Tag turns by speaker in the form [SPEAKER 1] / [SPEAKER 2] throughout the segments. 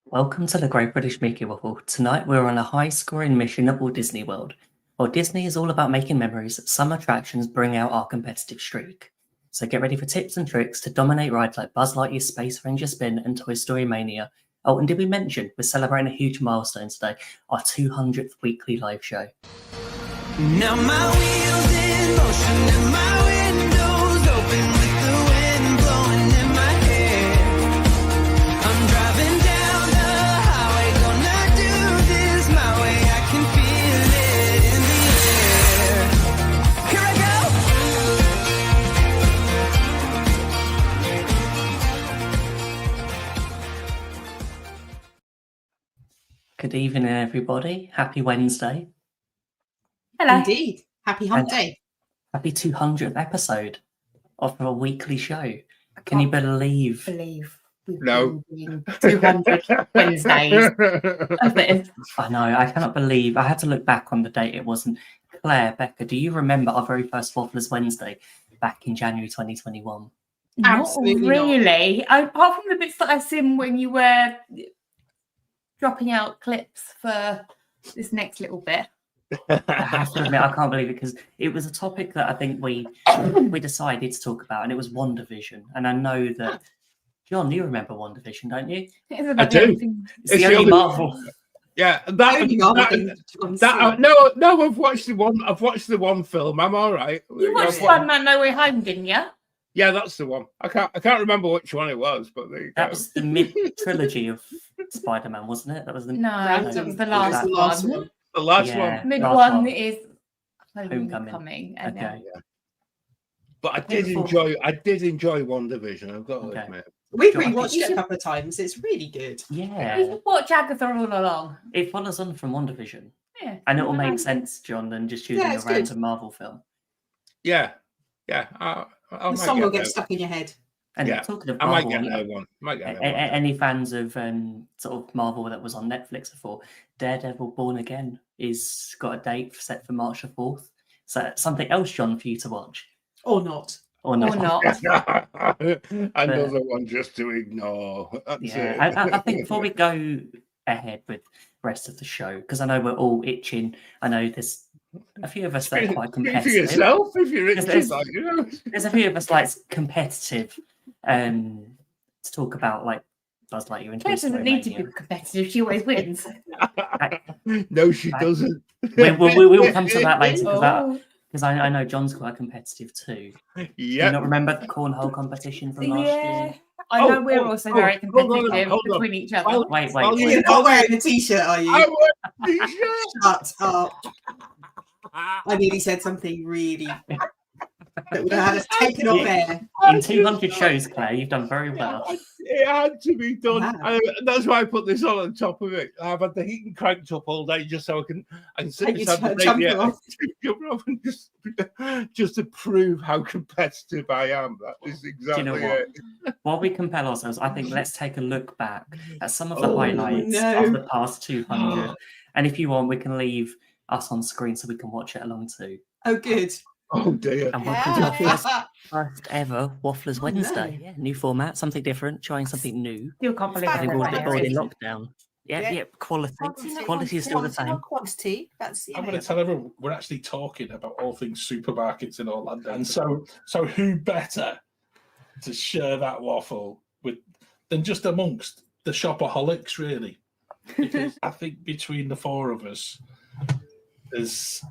[SPEAKER 1] Welcome to the Great British Mickey Waffle. Tonight we're on a high-scoring mission at Walt Disney World. While Disney is all about making memories, some attractions bring out our competitive streak. So get ready for tips and tricks to dominate rides like Buzz Lightyear's Space Ranger Spin and Toy Story Mania. Oh, and did we mention we're celebrating a huge milestone today, our 200th weekly live show.
[SPEAKER 2] Now my wheels in motion and my windows open with the wind blowing in my hair. I'm driving down the highway, gonna do this my way. I can feel it in the air. Here I
[SPEAKER 1] go. Good evening, everybody. Happy Wednesday.
[SPEAKER 3] Hello. Indeed. Happy hump day.
[SPEAKER 1] Happy 200th episode of our weekly show. Can you believe?
[SPEAKER 3] No. 200 Wednesdays of this.
[SPEAKER 1] I know. I cannot believe. I had to look back on the date. It wasn't Claire, Becca. Do you remember our very first Wafflers Wednesday back in January 2021?
[SPEAKER 3] Absolutely not really. Apart from the bits that I've seen when you were dropping out clips for this next little bit.
[SPEAKER 1] I have to admit, I can't believe it because it was a topic that I think we decided to talk about, and it was WandaVision. And I know that John, you remember WandaVision, don't you?
[SPEAKER 4] I do.
[SPEAKER 1] It's the only Marvel.
[SPEAKER 4] Yeah, I've watched the one. I've watched the one film. I'm all right.
[SPEAKER 3] You watched Spider-Man No Way Home, didn't you?
[SPEAKER 4] Yeah, that's the one. I can't remember which one it was, but
[SPEAKER 1] that was the mid trilogy of Spider-Man, wasn't it? That was the
[SPEAKER 3] that was the last one.
[SPEAKER 4] The last one.
[SPEAKER 3] Mid one is Homecoming. And
[SPEAKER 1] okay.
[SPEAKER 4] Yeah. But I did enjoy WandaVision, I've got to admit.
[SPEAKER 5] We've rewatched it a couple of times. It's really good.
[SPEAKER 1] Yeah.
[SPEAKER 3] You should watch Agatha all along.
[SPEAKER 1] It follows on from WandaVision.
[SPEAKER 3] Yeah.
[SPEAKER 1] And it will make sense, John, than just choosing a random Marvel film.
[SPEAKER 4] Yeah. Yeah.
[SPEAKER 5] The song will get stuck in your head.
[SPEAKER 1] And talking of
[SPEAKER 4] Marvel,
[SPEAKER 1] I
[SPEAKER 4] might get that one.
[SPEAKER 1] Any fans of sort of Marvel that was on Netflix before, Daredevil Born Again is got a date set for March the 4th. So something else, John, for you to watch.
[SPEAKER 5] Or not.
[SPEAKER 1] Another
[SPEAKER 4] one just to ignore.
[SPEAKER 1] I think before we go ahead with the rest of the show, because I know we're all itching. I know there's a few of us that are quite competitive.
[SPEAKER 4] For yourself, if you're itching,
[SPEAKER 1] there's a few of us like competitive to talk about like Buzz Lightyear and Toy Story
[SPEAKER 3] doesn't need to be competitive. She always wins.
[SPEAKER 4] No, she doesn't.
[SPEAKER 1] We will come to that later because I know John's quite competitive too.
[SPEAKER 4] Yeah.
[SPEAKER 1] Do you not remember the cornhole competition from last year?
[SPEAKER 3] I know we're also very competitive between each other.
[SPEAKER 1] Wait.
[SPEAKER 5] You're not wearing a t-shirt, are you?
[SPEAKER 4] I'm wearing a t-shirt.
[SPEAKER 5] Shut up. I nearly said something really that would have had us taken off air.
[SPEAKER 1] In 200 shows, Claire, you've done very well.
[SPEAKER 4] It had to be done.
[SPEAKER 5] Wow.
[SPEAKER 4] That's why I put this on top of it. I've had the heating cranked up all day just so I can sit beside the radio and just to prove how competitive I am. That is exactly it.
[SPEAKER 1] While we compel ourselves, I think let's take a look back at some of the highlights of the past 200. And if you want, we can leave us on screen so we can watch it along too.
[SPEAKER 5] Oh, good.
[SPEAKER 4] Oh dear.
[SPEAKER 1] And welcome to our first ever Wafflers Wednesday. Yeah, new format, something different, trying something new.
[SPEAKER 3] Still can't believe
[SPEAKER 1] I think we're
[SPEAKER 3] it.
[SPEAKER 1] all in lockdown. Yeah, quality. Quality is still the same.
[SPEAKER 5] Quantity.
[SPEAKER 6] I'm going to tell everyone we're actually talking about all things supermarkets in Orlando. And so who better to share that waffle with than just amongst the shopaholics, really? Because I think between the four of us, there's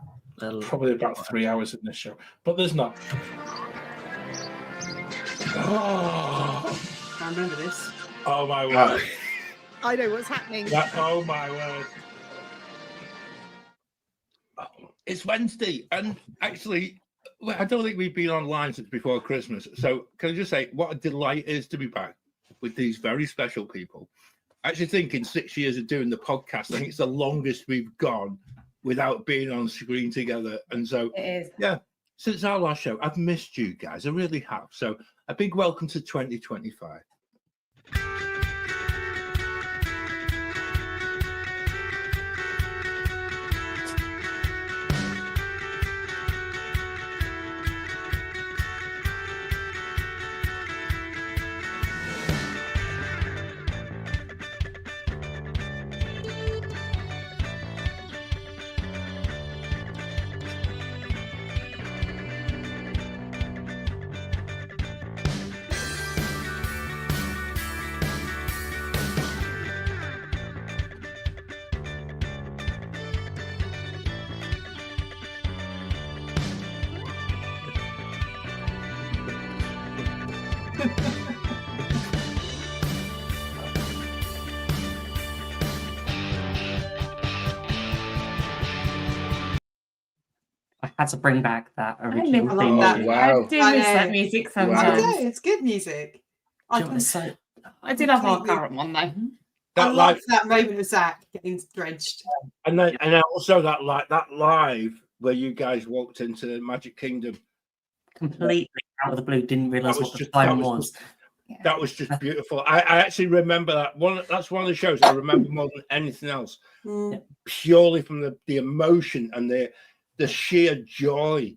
[SPEAKER 6] probably about 3 hours in this show, but there's not.
[SPEAKER 5] I remember this.
[SPEAKER 6] Oh my word!
[SPEAKER 7] I know what's happening.
[SPEAKER 6] Oh my word!
[SPEAKER 4] It's Wednesday, and actually, I don't think we've been online since before Christmas. So, can I just say what a delight it is to be back with these very special people. I actually think in 6 years of doing the podcast, I think it's the longest we've gone without being on screen together. And so, since our last show, I've missed you guys. I really have. So a big welcome to 2025.
[SPEAKER 1] I had to bring back that
[SPEAKER 3] I
[SPEAKER 1] original
[SPEAKER 3] miss
[SPEAKER 1] theme
[SPEAKER 5] that.
[SPEAKER 1] tune.
[SPEAKER 4] Wow.
[SPEAKER 3] I do
[SPEAKER 5] I
[SPEAKER 3] miss that
[SPEAKER 5] know.
[SPEAKER 3] music
[SPEAKER 4] Wow.
[SPEAKER 5] I
[SPEAKER 3] sometimes.
[SPEAKER 5] know, it's good music. I,
[SPEAKER 1] Do you know what, it's so
[SPEAKER 3] I did love our
[SPEAKER 5] Completely.
[SPEAKER 3] current one though.
[SPEAKER 5] I
[SPEAKER 4] That
[SPEAKER 5] love
[SPEAKER 4] live,
[SPEAKER 5] that moment of Zach getting drenched.
[SPEAKER 4] and then also that live where you guys walked into the Magic Kingdom.
[SPEAKER 1] completely out of the blue. Didn't realize
[SPEAKER 4] was
[SPEAKER 1] what the
[SPEAKER 4] just-
[SPEAKER 1] time
[SPEAKER 4] that was
[SPEAKER 1] was.
[SPEAKER 3] Yeah.
[SPEAKER 4] That was just beautiful. I actually remember that one. That's one of the shows I remember more than anything else,
[SPEAKER 5] Mm.
[SPEAKER 4] purely from the emotion and the sheer joy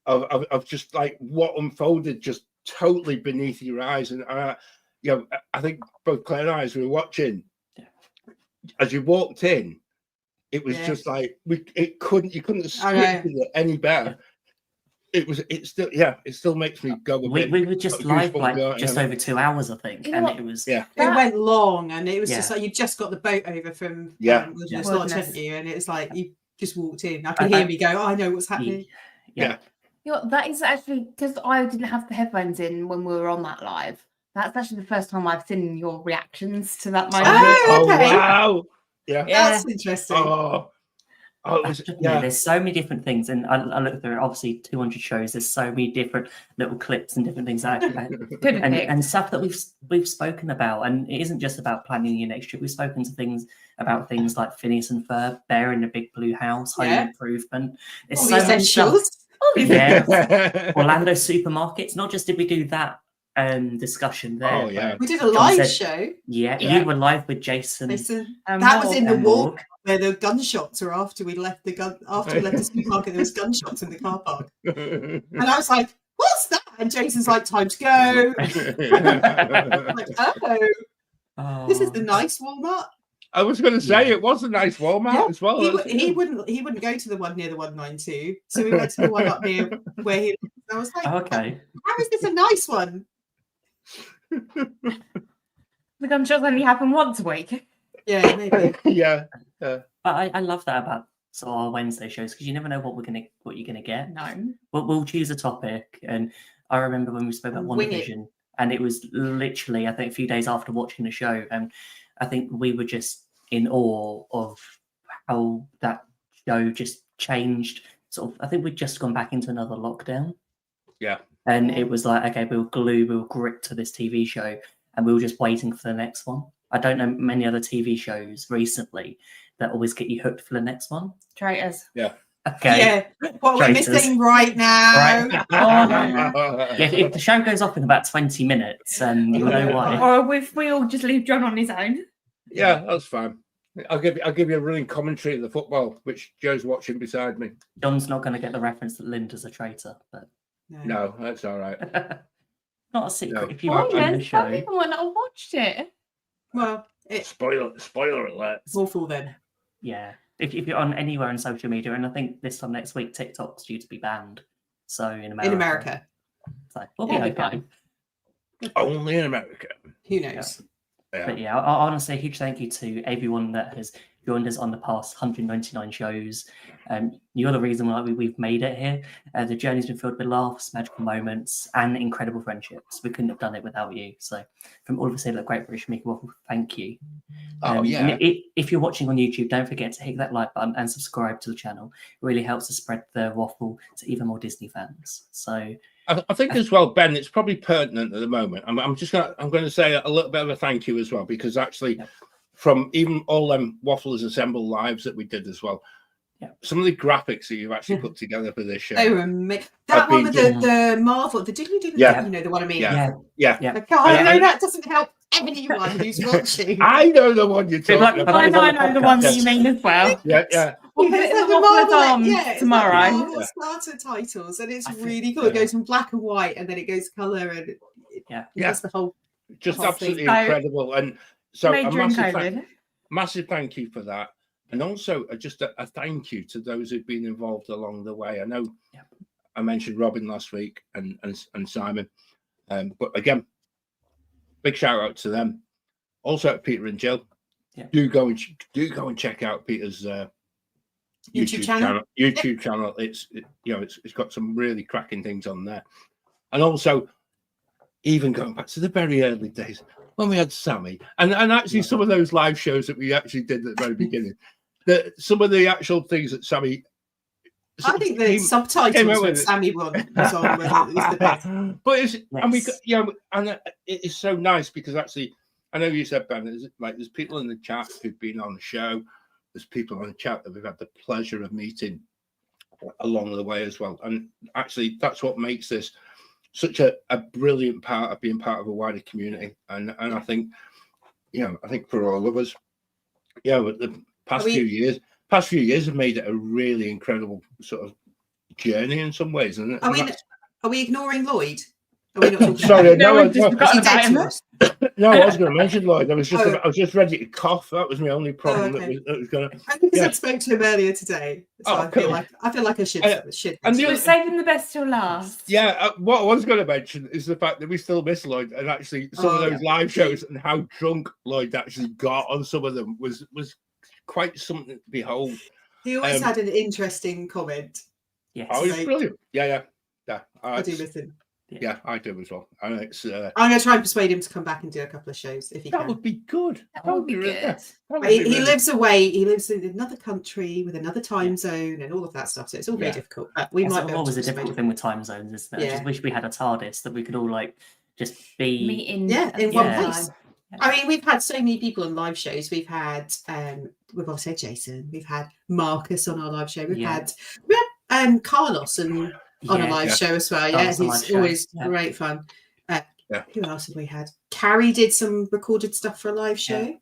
[SPEAKER 4] of just like what unfolded just totally beneath your eyes. And I think both Claire and I, as we were watching, as you walked in, it was
[SPEAKER 5] Yeah.
[SPEAKER 4] just like you couldn't have
[SPEAKER 5] I know.
[SPEAKER 4] scripted it any better. It still makes me go a bit.
[SPEAKER 1] We were just
[SPEAKER 4] got
[SPEAKER 1] live
[SPEAKER 4] goosebumps
[SPEAKER 1] like
[SPEAKER 4] going,
[SPEAKER 1] just
[SPEAKER 4] and
[SPEAKER 1] over 2 hours, I think,
[SPEAKER 3] You know
[SPEAKER 1] and
[SPEAKER 3] what?
[SPEAKER 1] it was
[SPEAKER 4] Yeah.
[SPEAKER 5] It went long, and it was
[SPEAKER 1] Yeah.
[SPEAKER 5] just like you just got the boat over from
[SPEAKER 3] Wilderness.
[SPEAKER 5] Wilderness Lodge, hadn't you? And it was like you just walked in. I could
[SPEAKER 1] I-
[SPEAKER 5] hear me go, "Oh, I know what's happening."
[SPEAKER 1] yeah.
[SPEAKER 3] You know, that is actually because I didn't have the headphones in when we were on that live. That's actually the first time I've seen your reactions to that moment.
[SPEAKER 5] Oh, okay.
[SPEAKER 4] Wow! Yeah.
[SPEAKER 3] Yeah.
[SPEAKER 5] That's interesting.
[SPEAKER 4] Oh, it was
[SPEAKER 1] There's so many different things, and I looked through obviously 200 shows. There's so many different little clips and different things that
[SPEAKER 3] Good pick.
[SPEAKER 1] and stuff that we've spoken about. And it isn't just about planning your next trip. We've spoken to things like Phineas and Ferb, Bear in the Big Blue House, Home
[SPEAKER 5] Yeah.
[SPEAKER 1] Improvement. There's
[SPEAKER 5] All
[SPEAKER 1] so
[SPEAKER 5] the
[SPEAKER 1] many stuff.
[SPEAKER 5] essentials.
[SPEAKER 1] Yeah. Orlando supermarkets. Not just did we do that discussion there.
[SPEAKER 4] Oh, yeah.
[SPEAKER 1] but
[SPEAKER 5] We did a
[SPEAKER 1] John
[SPEAKER 5] live
[SPEAKER 1] said-
[SPEAKER 5] show.
[SPEAKER 1] Yeah,
[SPEAKER 3] Yeah.
[SPEAKER 1] you were live with Jason.
[SPEAKER 5] Listen,
[SPEAKER 3] And
[SPEAKER 5] that was
[SPEAKER 3] Morg.
[SPEAKER 5] in the
[SPEAKER 1] and
[SPEAKER 5] wall
[SPEAKER 1] Morg.
[SPEAKER 5] where the gunshots were after we left the supermarket. There was gunshots in the car park, and I was like, "What's that?" And Jason's like, "Time to go." I'm like, "Oh,
[SPEAKER 1] Oh,
[SPEAKER 5] this is the nice Walmart."
[SPEAKER 4] I was going to say
[SPEAKER 1] Yeah.
[SPEAKER 4] it was a nice Walmart
[SPEAKER 5] Yeah,
[SPEAKER 4] as well.
[SPEAKER 5] He wouldn't go to the one near the 192, so we went to the one up near where he. I was like,
[SPEAKER 1] okay.
[SPEAKER 5] "How is this a nice one?"
[SPEAKER 3] The gunshots only happen once a week.
[SPEAKER 5] Yeah, maybe.
[SPEAKER 4] Yeah.
[SPEAKER 1] But I love that about sort of our Wednesday shows because you never know what you're gonna get.
[SPEAKER 3] No.
[SPEAKER 1] We'll choose a topic, and I remember when we spoke about
[SPEAKER 5] Wing it.
[SPEAKER 1] WandaVision, and it was literally I think a few days after watching the show, and I think we were just in awe of how that show just changed. Sort of, I think we'd just gone back into another lockdown.
[SPEAKER 4] Yeah.
[SPEAKER 1] And
[SPEAKER 5] Yeah.
[SPEAKER 1] it was like, okay, we were gripped to this TV show, and we were just waiting for the next one. I don't know many other TV shows recently that always get you hooked for the next one.
[SPEAKER 3] Traitors.
[SPEAKER 1] Okay.
[SPEAKER 5] Yeah, what we're
[SPEAKER 1] Traitors.
[SPEAKER 5] missing right now.
[SPEAKER 1] Right. Yeah, if the show goes off in about 20 minutes, you'll know why.
[SPEAKER 3] Or if we all just leave John on his own.
[SPEAKER 4] Yeah, that's fine. I'll give you a running commentary of the football, which Joe's watching beside me.
[SPEAKER 1] John's not going to get the reference that Linda's a traitor, but
[SPEAKER 4] No, that's all right.
[SPEAKER 1] not a secret
[SPEAKER 4] No.
[SPEAKER 1] if you
[SPEAKER 3] Oh,
[SPEAKER 1] watch the
[SPEAKER 3] yes, some
[SPEAKER 1] show.
[SPEAKER 3] people might not have watched it.
[SPEAKER 5] Well, it's
[SPEAKER 4] Spoiler alert.
[SPEAKER 5] awful then.
[SPEAKER 1] Yeah. If you're on anywhere on social media, and I think this time next week, TikTok's due to be banned. So in America.
[SPEAKER 5] In America,
[SPEAKER 1] So we'll be
[SPEAKER 3] Yeah,
[SPEAKER 1] okay.
[SPEAKER 4] Only in America.
[SPEAKER 5] who knows?
[SPEAKER 4] Yeah.
[SPEAKER 1] But yeah, I want to say a huge thank you to everyone that has joined us on the past 199 shows. You're the reason why we've made it here. The journey's been filled with laughs, magical moments, and incredible friendships. We couldn't have done it without you. So, from all of us here at Great British Mickey Waffle, thank you.
[SPEAKER 4] Oh, yeah.
[SPEAKER 1] and if you're watching on YouTube, don't forget to hit that like button and subscribe to the channel. It really helps to spread the waffle to even more Disney fans. So,
[SPEAKER 4] I think as well, Ben, it's probably pertinent at the moment. I'm going to say a little bit of a thank you as well, because actually, from even all them Wafflers Assemble lives that we did as well, some of the graphics that you've actually put together for this show.
[SPEAKER 5] They were that one with the Marvel, the diddly diddly,
[SPEAKER 4] Yeah.
[SPEAKER 5] you know the one I mean.
[SPEAKER 4] Yeah.
[SPEAKER 5] Like, I know that doesn't help anyone who's watching.
[SPEAKER 4] I know the one you're talking
[SPEAKER 1] like-
[SPEAKER 4] about.
[SPEAKER 3] I know the one that you mean as well.
[SPEAKER 4] Yeah.
[SPEAKER 3] We'll put it in
[SPEAKER 5] It's
[SPEAKER 3] the
[SPEAKER 5] like
[SPEAKER 3] Waffler's Arms
[SPEAKER 5] it's like
[SPEAKER 3] tomorrow.
[SPEAKER 5] the Marvel starter titles, and it's
[SPEAKER 1] I think-
[SPEAKER 5] really cool. It goes from black and white, and then it goes colour, and it does the whole.
[SPEAKER 4] Just
[SPEAKER 5] whole
[SPEAKER 4] absolutely
[SPEAKER 5] thing.
[SPEAKER 4] incredible. And so
[SPEAKER 3] Made
[SPEAKER 4] a
[SPEAKER 3] during
[SPEAKER 4] massive,
[SPEAKER 3] COVID.
[SPEAKER 4] massive thank you for that. And also just a thank you to those who've been involved along the way. I know I mentioned Robin last week and Simon. But again, big shout out to them. Also Peter and Jill.
[SPEAKER 1] Yeah.
[SPEAKER 4] Do go and check out Peter's YouTube channel. YouTube channel. It's got some really cracking things on there. And also even going back to the very early days when we had Sammy, and actually some of those live shows that we actually did at the very beginning, some of the actual things that Sammy.
[SPEAKER 5] I think the subtitles when Sammy was on was the best.
[SPEAKER 4] But it's and we and it is so nice because actually I know you said, Ben, there's people in the chat who've been on the show. There's people on the chat that we've had the pleasure of meeting along the way as well. And actually, that's what makes this such a brilliant part of being part of a wider community. And I think, I think for all of us, the past few years have made it a really incredible sort of journey in some ways. And
[SPEAKER 5] are we ignoring Lloyd? Are we not talking
[SPEAKER 4] Sorry,
[SPEAKER 5] about
[SPEAKER 4] no, I was going to mention Lloyd. I was just ready to cough. That was my only problem. That was going to.
[SPEAKER 5] I think I spoke to him earlier today, so I feel like I should.
[SPEAKER 3] And we're saving the best till last.
[SPEAKER 4] Yeah, what I was going to mention is the fact that we still miss Lloyd, and actually some of those live shows and how drunk Lloyd actually got on some of them was quite something to behold.
[SPEAKER 5] He always had an interesting comment.
[SPEAKER 1] Yes.
[SPEAKER 4] Oh, it's brilliant. Yeah.
[SPEAKER 5] I do listen.
[SPEAKER 4] Yeah, I do as well. And it's.
[SPEAKER 5] I'm going to try and persuade him to come back and do a couple of shows if he can.
[SPEAKER 4] That would be good.
[SPEAKER 3] That would be good.
[SPEAKER 5] He lives away. He lives in another country with another time zone and all of that stuff. So it's all very difficult. But we might.
[SPEAKER 1] Always a difficult thing with time zones, isn't it? I just wish we had a TARDIS that we could all just be
[SPEAKER 3] meeting.
[SPEAKER 5] In one place. I mean, we've had so many people on live shows. We've had, we've also had Jason. We've had Marcus on our live show. We had Carlos on a live show as well. Yeah, he's always great fun. Who else have we had? Carrie did some recorded stuff for a live show.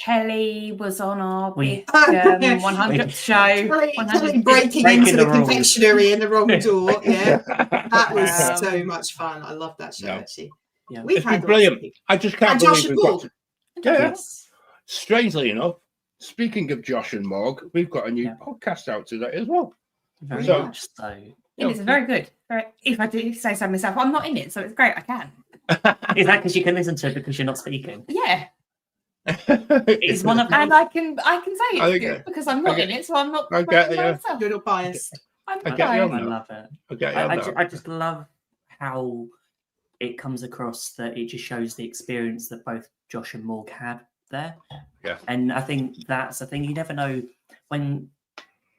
[SPEAKER 3] Kelly was on our 100th show.
[SPEAKER 5] Kelly breaking into the confectionery in the wrong door. Yeah, that was so much fun. I love that show actually.
[SPEAKER 4] Yeah. We've had brilliant. I just can't believe we've got. Strangely enough, speaking of Josh and Morg, we've got a new podcast out today as well.
[SPEAKER 1] Very much so.
[SPEAKER 3] It's very good. If I do say so myself, I'm not in it, so it's great. I can.
[SPEAKER 1] Is that because you can listen to it because you're not speaking?
[SPEAKER 3] Yeah.
[SPEAKER 1] It's one of,
[SPEAKER 3] and I can say it's good because I'm not in it, so I'm not.
[SPEAKER 5] You're not biased.
[SPEAKER 3] I'm not
[SPEAKER 1] I
[SPEAKER 3] biased.
[SPEAKER 1] love it. I just love how it comes across that it just shows the experience that both Josh and Morg had there.
[SPEAKER 4] Yeah.
[SPEAKER 1] And I think that's the thing. You never know when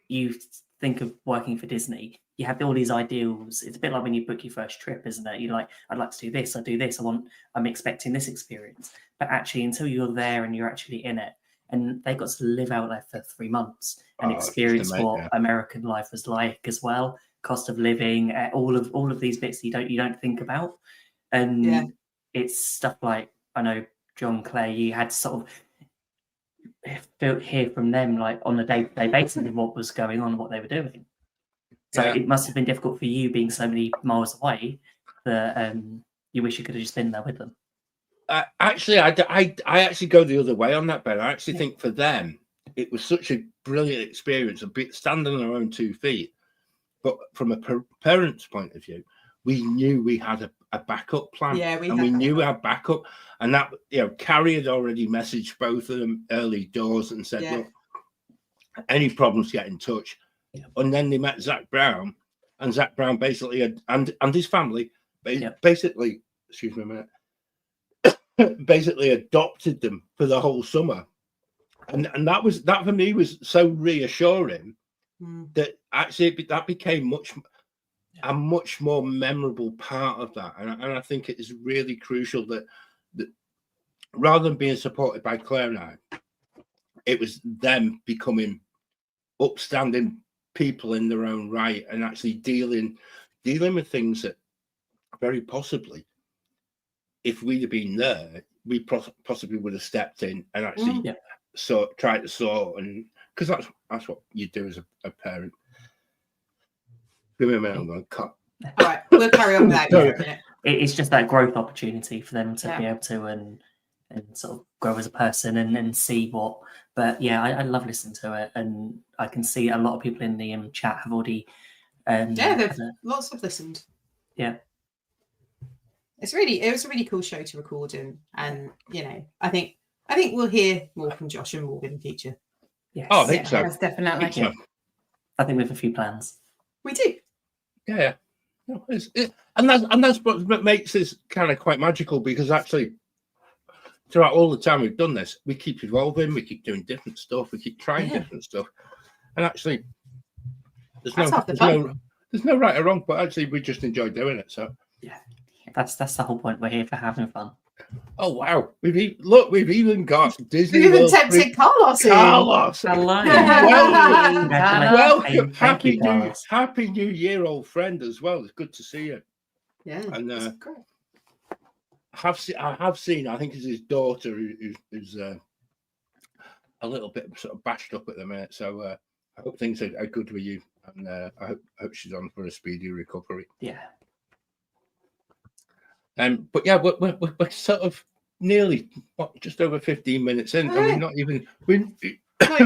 [SPEAKER 1] you think of working for Disney, you have all these ideals. It's a bit like when you book your first trip, isn't it? You're like, I'd like to do this, I do this, I'm expecting this experience. But actually, until you're there and you're actually in it, and they got to live out there for 3 months and experience what American life was like as well, cost of living, all of these bits you don't think about. And it's stuff like, I know John Clay, you had to sort of hear from them like on a day-to-day basis of what was going on and what they were doing. So it must have been difficult for you being so many miles away that you wish you could have just been there with them.
[SPEAKER 4] Actually, I actually go the other way on that, Ben. I actually think for them, it was such a brilliant experience of standing on their own 2 feet. But from a parent's point of view, we knew we had a backup plan.
[SPEAKER 5] Yeah, we
[SPEAKER 4] knew we had backup. And that, Carrie had already messaged both of them early doors and said, look, any problems, get in touch. Yeah. And then they met Zach Brown, and Zach Brown basically and his family basically, excuse me a minute, basically adopted them for the whole summer. And that for me was so reassuring that actually that became a much more memorable part of that. And I think it is really crucial that rather than being supported by Claire and I, it was them becoming upstanding people in their own right and actually dealing with things that very possibly, if we'd have been there, we possibly would have stepped in and actually try to sort, and because that's what you do as a parent. Give me a minute, I'm going to cut.
[SPEAKER 5] All right, we'll carry on with that.
[SPEAKER 1] It's just that growth opportunity for them to be able to and sort of grow as a person and see what. But I love listening to it, and I can see a lot of people in the chat have already.
[SPEAKER 5] Lots have listened.
[SPEAKER 1] Yeah,
[SPEAKER 5] it was a really cool show to record, and I think we'll hear more from Josh and Morgan in the future.
[SPEAKER 1] Yes.
[SPEAKER 4] Oh, I think so.
[SPEAKER 3] That's definitely.
[SPEAKER 1] I think we have a few plans.
[SPEAKER 5] We do.
[SPEAKER 4] Yeah. And that's what makes this kind of quite magical, because actually throughout all the time we've done this, we keep evolving, we keep doing different stuff, we keep trying different stuff, and actually there's no right or wrong, but actually we just enjoy doing it. So
[SPEAKER 1] yeah, that's the whole point. We're here for having fun.
[SPEAKER 4] Oh wow, we've even got Disney
[SPEAKER 5] We've even
[SPEAKER 4] World
[SPEAKER 5] tempted Carlos in.
[SPEAKER 4] Carlos.
[SPEAKER 1] Hello.
[SPEAKER 4] Welcome.
[SPEAKER 1] Thank you, guys.
[SPEAKER 4] Happy New Year, old friend, as well. It's good to see you.
[SPEAKER 5] Yeah,
[SPEAKER 4] And
[SPEAKER 5] that's great.
[SPEAKER 4] I have seen. I think it's his daughter who's a little bit sort of bashed up at the minute. So I hope things are good with you, and I hope she's on for a speedy recovery.
[SPEAKER 1] Yeah.
[SPEAKER 4] But yeah, we're sort of nearly just over 15 minutes in, and we're not even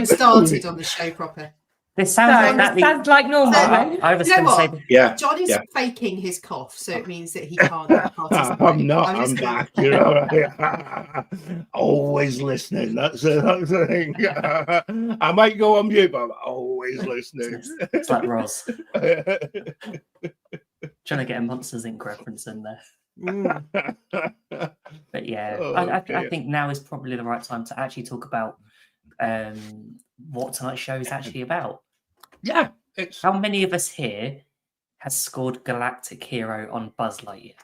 [SPEAKER 5] started on the show proper.
[SPEAKER 1] This sounds
[SPEAKER 3] So,
[SPEAKER 1] exactly.
[SPEAKER 3] sounds like normal.
[SPEAKER 1] I was
[SPEAKER 5] You know
[SPEAKER 1] going to
[SPEAKER 5] what?
[SPEAKER 1] say.
[SPEAKER 4] Yeah.
[SPEAKER 5] John is
[SPEAKER 4] yeah.
[SPEAKER 5] faking his cough, so it means that he can't participate.
[SPEAKER 4] I'm not. I'm
[SPEAKER 5] just gonna-
[SPEAKER 4] back. You know, always listening. That's the thing. I might go on mute, but I'm always listening.
[SPEAKER 1] It's like Roz trying to get a Monsters Inc. reference in there.
[SPEAKER 5] Mm.
[SPEAKER 1] But yeah,
[SPEAKER 4] Oh,
[SPEAKER 1] I
[SPEAKER 4] dear.
[SPEAKER 1] think now is probably the right time to actually talk about what tonight's show is actually about.
[SPEAKER 4] Yeah, it's
[SPEAKER 1] How many of us here has scored Galactic Hero on Buzz Lightyear?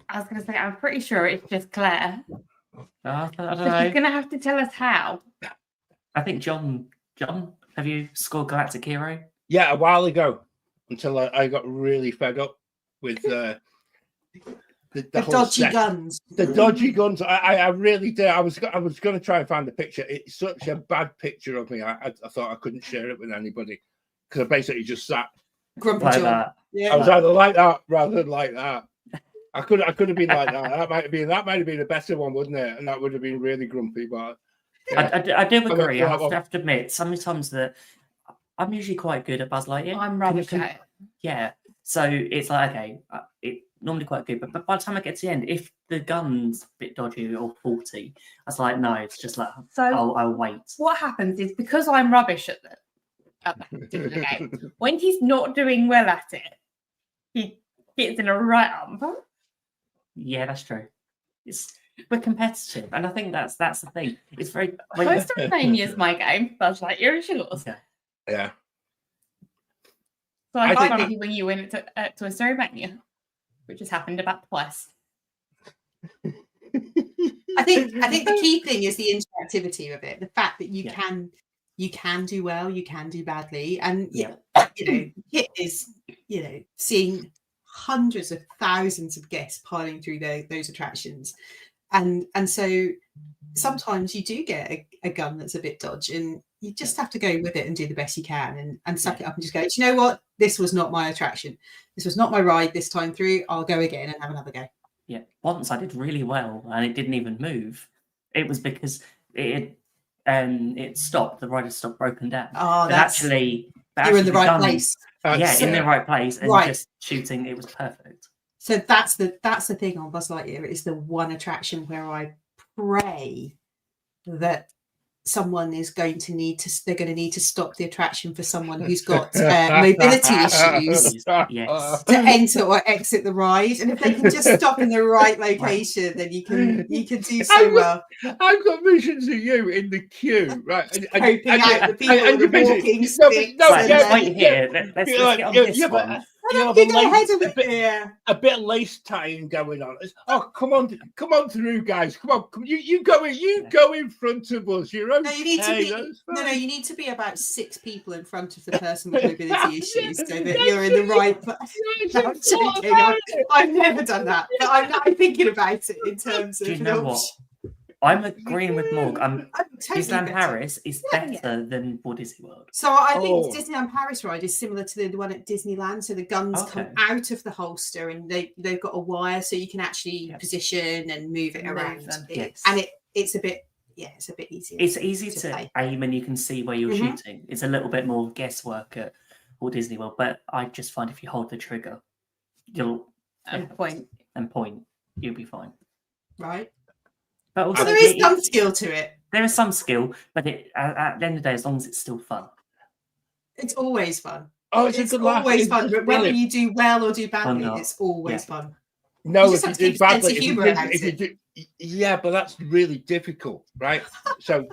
[SPEAKER 3] I was going to say, I'm pretty sure it's just Claire.
[SPEAKER 1] I don't
[SPEAKER 3] But
[SPEAKER 1] know.
[SPEAKER 3] you're going to have to tell us how.
[SPEAKER 1] I think John, have you scored Galactic Hero?
[SPEAKER 4] a while ago, until I got really fed up with the
[SPEAKER 5] The
[SPEAKER 4] whole
[SPEAKER 5] dodgy
[SPEAKER 4] set.
[SPEAKER 5] guns.
[SPEAKER 4] The dodgy guns. I really did. I was going to try and find the picture. It's such a bad picture of me. I thought I couldn't share it with anybody, because I basically just sat.
[SPEAKER 5] Grumpy
[SPEAKER 1] Like
[SPEAKER 5] John.
[SPEAKER 1] that.
[SPEAKER 5] Yeah.
[SPEAKER 4] I was either like that rather than like that. I could have been like that. That might have been a better one, wouldn't it? And that would have been really grumpy. But yeah.
[SPEAKER 1] I do
[SPEAKER 4] went
[SPEAKER 1] agree.
[SPEAKER 4] for
[SPEAKER 1] I
[SPEAKER 4] that one.
[SPEAKER 1] have to admit, sometimes that I'm usually quite good at Buzz Lightyear.
[SPEAKER 3] I'm rubbish at it.
[SPEAKER 1] Yeah. So it's like, okay, it normally quite good, but by the time I get to the end, if the gun's a bit dodgy or faulty, I was like, no, it's just like,
[SPEAKER 3] So
[SPEAKER 1] I'll wait.
[SPEAKER 3] what happens is, because I'm rubbish at that particular game, when he's not doing well at it, he gets in a right ump.
[SPEAKER 1] Yeah, that's true. We're competitive, and I think that's the thing. It's very
[SPEAKER 3] Most of Mania is my game. Buzz Lightyear is yours.
[SPEAKER 1] Okay.
[SPEAKER 4] Yeah.
[SPEAKER 3] So
[SPEAKER 4] I
[SPEAKER 3] I
[SPEAKER 4] think-
[SPEAKER 3] can't really when you win at Toy Story Mania, which has happened about twice.
[SPEAKER 5] I think the key thing is the interactivity of it. The fact that you can do well, you can do badly, and Kit is seeing hundreds of thousands of guests piling through those attractions, and so sometimes you do get a gun that's a bit dodgy, and you just have to go with it and do the best you can, and suck it up and just go, do you know what? This was not my attraction. This was not my ride this time through. I'll go again and have another go.
[SPEAKER 1] Yeah, once I did really well and it didn't even move. It was because it stopped. The ride had stopped broken down.
[SPEAKER 5] Oh,
[SPEAKER 1] But actually,
[SPEAKER 5] you're in the right
[SPEAKER 1] gun-
[SPEAKER 5] place.
[SPEAKER 1] Yeah,
[SPEAKER 4] So-
[SPEAKER 1] in the right place, and
[SPEAKER 5] Right.
[SPEAKER 1] just shooting, it was perfect.
[SPEAKER 5] So that's the thing on Buzz Lightyear. It is the one attraction where I pray that someone is going to need to stop the attraction for someone who's got mobility issues
[SPEAKER 1] Yes.
[SPEAKER 5] to enter or exit the ride, and if they can just stop in the right location, then you can do so well.
[SPEAKER 4] I've got visions of you in the queue, right?
[SPEAKER 5] Scoping out the people with the walking sticks.
[SPEAKER 1] Right,
[SPEAKER 5] and
[SPEAKER 1] wait here. Let's get on this one.
[SPEAKER 4] You have
[SPEAKER 5] you go ahead of
[SPEAKER 4] a
[SPEAKER 5] it.
[SPEAKER 4] bit,
[SPEAKER 5] Yeah.
[SPEAKER 4] a bit of lace tying going on. Come on through, guys. Come on, you go in front of us. You're okay.
[SPEAKER 5] No, you need to be.
[SPEAKER 4] that's
[SPEAKER 5] No,
[SPEAKER 4] fine.
[SPEAKER 5] you need to be about 6 people in front of the person with mobility issues, so that you're in the right place. No, I'm joking. I've never done that, but I'm thinking about it in terms of.
[SPEAKER 1] Do you know what? I'm agreeing with Morg.
[SPEAKER 5] I'm totally
[SPEAKER 1] Disneyland
[SPEAKER 5] better.
[SPEAKER 1] Paris is
[SPEAKER 5] Yeah.
[SPEAKER 1] better than Walt Disney World.
[SPEAKER 5] So I think
[SPEAKER 4] Oh.
[SPEAKER 5] Disneyland Paris ride is similar to the one at Disneyland. So the guns come
[SPEAKER 1] Okay.
[SPEAKER 5] out of the holster, and they've got a wire, so you can actually
[SPEAKER 1] Yep.
[SPEAKER 5] position and move it
[SPEAKER 3] Move
[SPEAKER 5] around.
[SPEAKER 3] them.
[SPEAKER 1] Yes.
[SPEAKER 5] And it's a bit easier.
[SPEAKER 1] It's easy
[SPEAKER 5] to
[SPEAKER 1] to
[SPEAKER 5] play.
[SPEAKER 1] aim and you can see where you're
[SPEAKER 5] Mhm.
[SPEAKER 1] shooting. It's a little bit more guesswork at Walt Disney World, but I just find if you hold the trigger, you'll
[SPEAKER 3] And point.
[SPEAKER 1] and point, you'll be fine.
[SPEAKER 5] Right.
[SPEAKER 1] But also,
[SPEAKER 5] So there is some skill to it.
[SPEAKER 1] there is some skill, but at the end of the day, as long as it's still fun.
[SPEAKER 5] It's always fun.
[SPEAKER 4] Oh, it's a
[SPEAKER 5] It's
[SPEAKER 4] good laugh.
[SPEAKER 5] always
[SPEAKER 4] It's
[SPEAKER 5] fun.
[SPEAKER 4] just
[SPEAKER 5] But whether
[SPEAKER 4] brilliant.
[SPEAKER 5] you do well or do badly,
[SPEAKER 1] not.
[SPEAKER 5] it's always
[SPEAKER 1] Yeah.
[SPEAKER 5] fun.
[SPEAKER 4] No,
[SPEAKER 5] You just
[SPEAKER 4] if
[SPEAKER 5] have
[SPEAKER 4] you
[SPEAKER 5] to
[SPEAKER 4] do
[SPEAKER 5] keep a sense
[SPEAKER 4] badly,
[SPEAKER 5] of
[SPEAKER 4] if you
[SPEAKER 5] humour
[SPEAKER 4] do,
[SPEAKER 5] about
[SPEAKER 4] if you
[SPEAKER 5] it.
[SPEAKER 4] do, yeah, but that's really difficult, right? So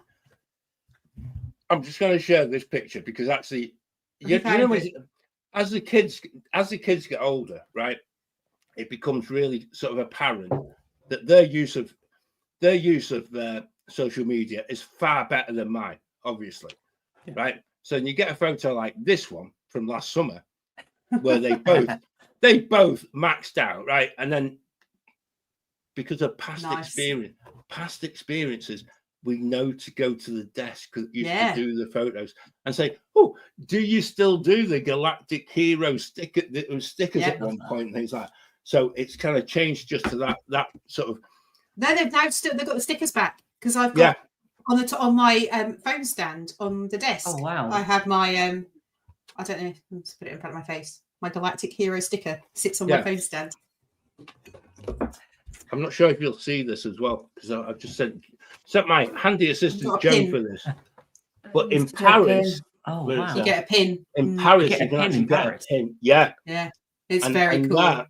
[SPEAKER 4] I'm just going to share this picture because actually, you know, as the kids get older, right, it becomes really sort of apparent that their use of social media is far better than mine, obviously, right? So you get a photo like this one from last summer, where they both maxed out, right? And then because of past experiences, we know to go to the desk that used to do the photos and say, "Oh, do you still do the Galactic Hero sticker? Stickers at one point, and things like that." So it's kind of changed just to that sort of.
[SPEAKER 5] No, they've got the stickers back because I've got on my phone stand on the desk.
[SPEAKER 1] Oh wow!
[SPEAKER 5] I have my I don't know. Let's put it in front of my face. My Galactic Hero sticker sits on my phone stand.
[SPEAKER 4] I'm not sure if you'll see this as well because I've just sent my handy assistant Joe for this. But in Paris,
[SPEAKER 5] you get a pin.
[SPEAKER 4] In Paris, you can actually get a pin. Yeah,
[SPEAKER 5] it's very cool.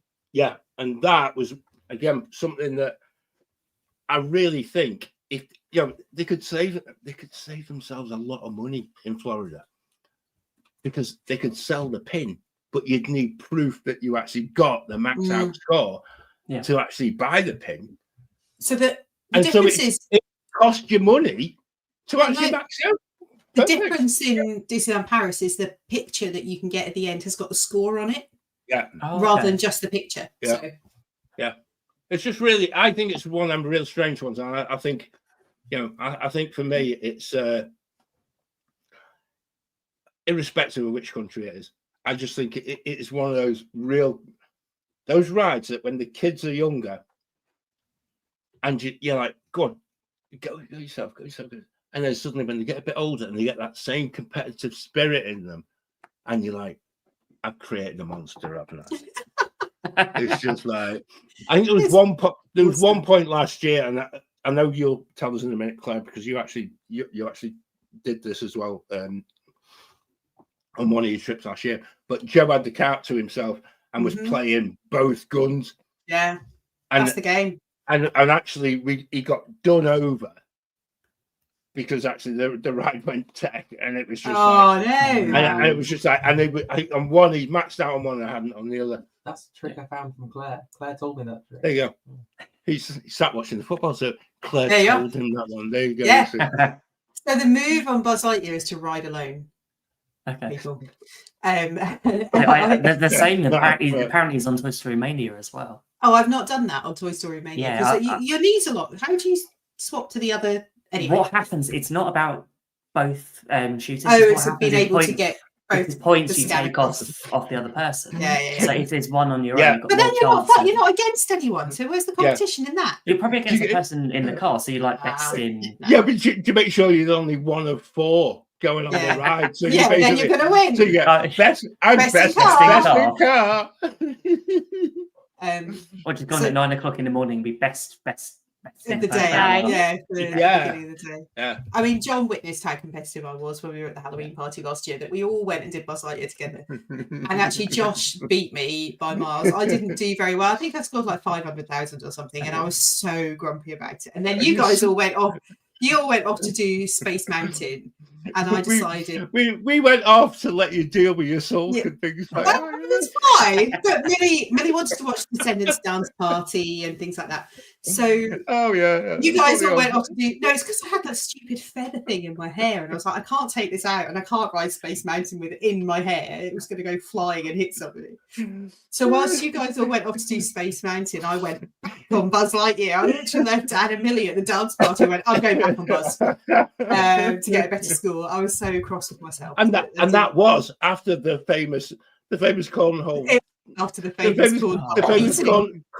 [SPEAKER 4] And that was again something that I really think if they could save themselves a lot of money in Florida because they could sell the pin, but you'd need proof that you actually got the max out score to actually buy the pin.
[SPEAKER 5] So the difference is
[SPEAKER 4] it cost you money to actually max out.
[SPEAKER 5] The difference in Disneyland Paris is the picture that you can get at the end has got the score on it.
[SPEAKER 4] Yeah.
[SPEAKER 5] Rather than just the picture.
[SPEAKER 4] Yeah.
[SPEAKER 5] So.
[SPEAKER 4] Yeah. It's just really, I think it's one of them real strange ones. And I think, I think for me, it's irrespective of which country it is. I just think it is one of those rides that when the kids are younger and you're like, go on, go yourself. And then suddenly when they get a bit older and they get that same competitive spirit in them, and you're like, I've created a monster, haven't I? It's just like, I think there was one point last year, and I know you'll tell us in a minute, Claire, because you actually did this as well on one of your trips last year. But Joe had the cat to himself and was playing both guns.
[SPEAKER 5] Yeah, that's the game.
[SPEAKER 4] And actually, he got done over because actually the ride went tech, and it was just and it was just like, and on one he maxed out on one and I hadn't on the other.
[SPEAKER 8] That's the trick I found from Claire. Claire told me that trick.
[SPEAKER 4] There you go. He sat watching the football, so Claire told him that one. There you go.
[SPEAKER 5] Yeah. So the move on Buzz Lightyear is to ride alone.
[SPEAKER 1] Okay.
[SPEAKER 5] The
[SPEAKER 1] same apparently is on Toy Story Mania as well.
[SPEAKER 5] Oh, I've not done that on Toy Story Mania.
[SPEAKER 1] Yeah,
[SPEAKER 5] your knees a lot. How do you swap to the other? Anyway.
[SPEAKER 1] What happens? It's not about both shooters.
[SPEAKER 5] Oh, it's being able to get both
[SPEAKER 1] points you take off the other person.
[SPEAKER 5] Yeah.
[SPEAKER 1] So if there's one on your own,
[SPEAKER 5] but then you're not against anyone. So where's the competition in that?
[SPEAKER 1] You're probably against the person in the car. So you're like best in.
[SPEAKER 4] Yeah, but to make sure you're only one of four going on the ride. So
[SPEAKER 5] then you're going to win.
[SPEAKER 4] So you get best in car.
[SPEAKER 1] Or just go on at 9 o'clock in the morning, be best
[SPEAKER 5] of the day. Beginning of the day.
[SPEAKER 4] Yeah.
[SPEAKER 5] I mean, John witnessed how competitive I was when we were at the Halloween party last year, that we all went and did Buzz Lightyear together. And actually, Josh beat me by miles. I didn't do very well. I think I scored like 500,000 or something, and I was so grumpy about it. And then you guys all went off. You all went off to do Space Mountain, and I decided
[SPEAKER 4] we went off to let you deal with your soul and things like that.
[SPEAKER 5] It's fine, but Millie wanted to watch Descendants Dance Party and things like that. So you guys all went off to do. No, it's because I had that stupid feather thing in my hair, and I was like, I can't take this out, and I can't ride Space Mountain with it in my hair. It was going to go flying and hit somebody. So whilst you guys all went off to do Space Mountain, I went back on Buzz Lightyear. I literally left Anne and Millie at the dance party. I went, I'm going back on Buzz to get a better score. I was so cross with myself.
[SPEAKER 4] And that was after the famous cornhole.
[SPEAKER 5] After the famous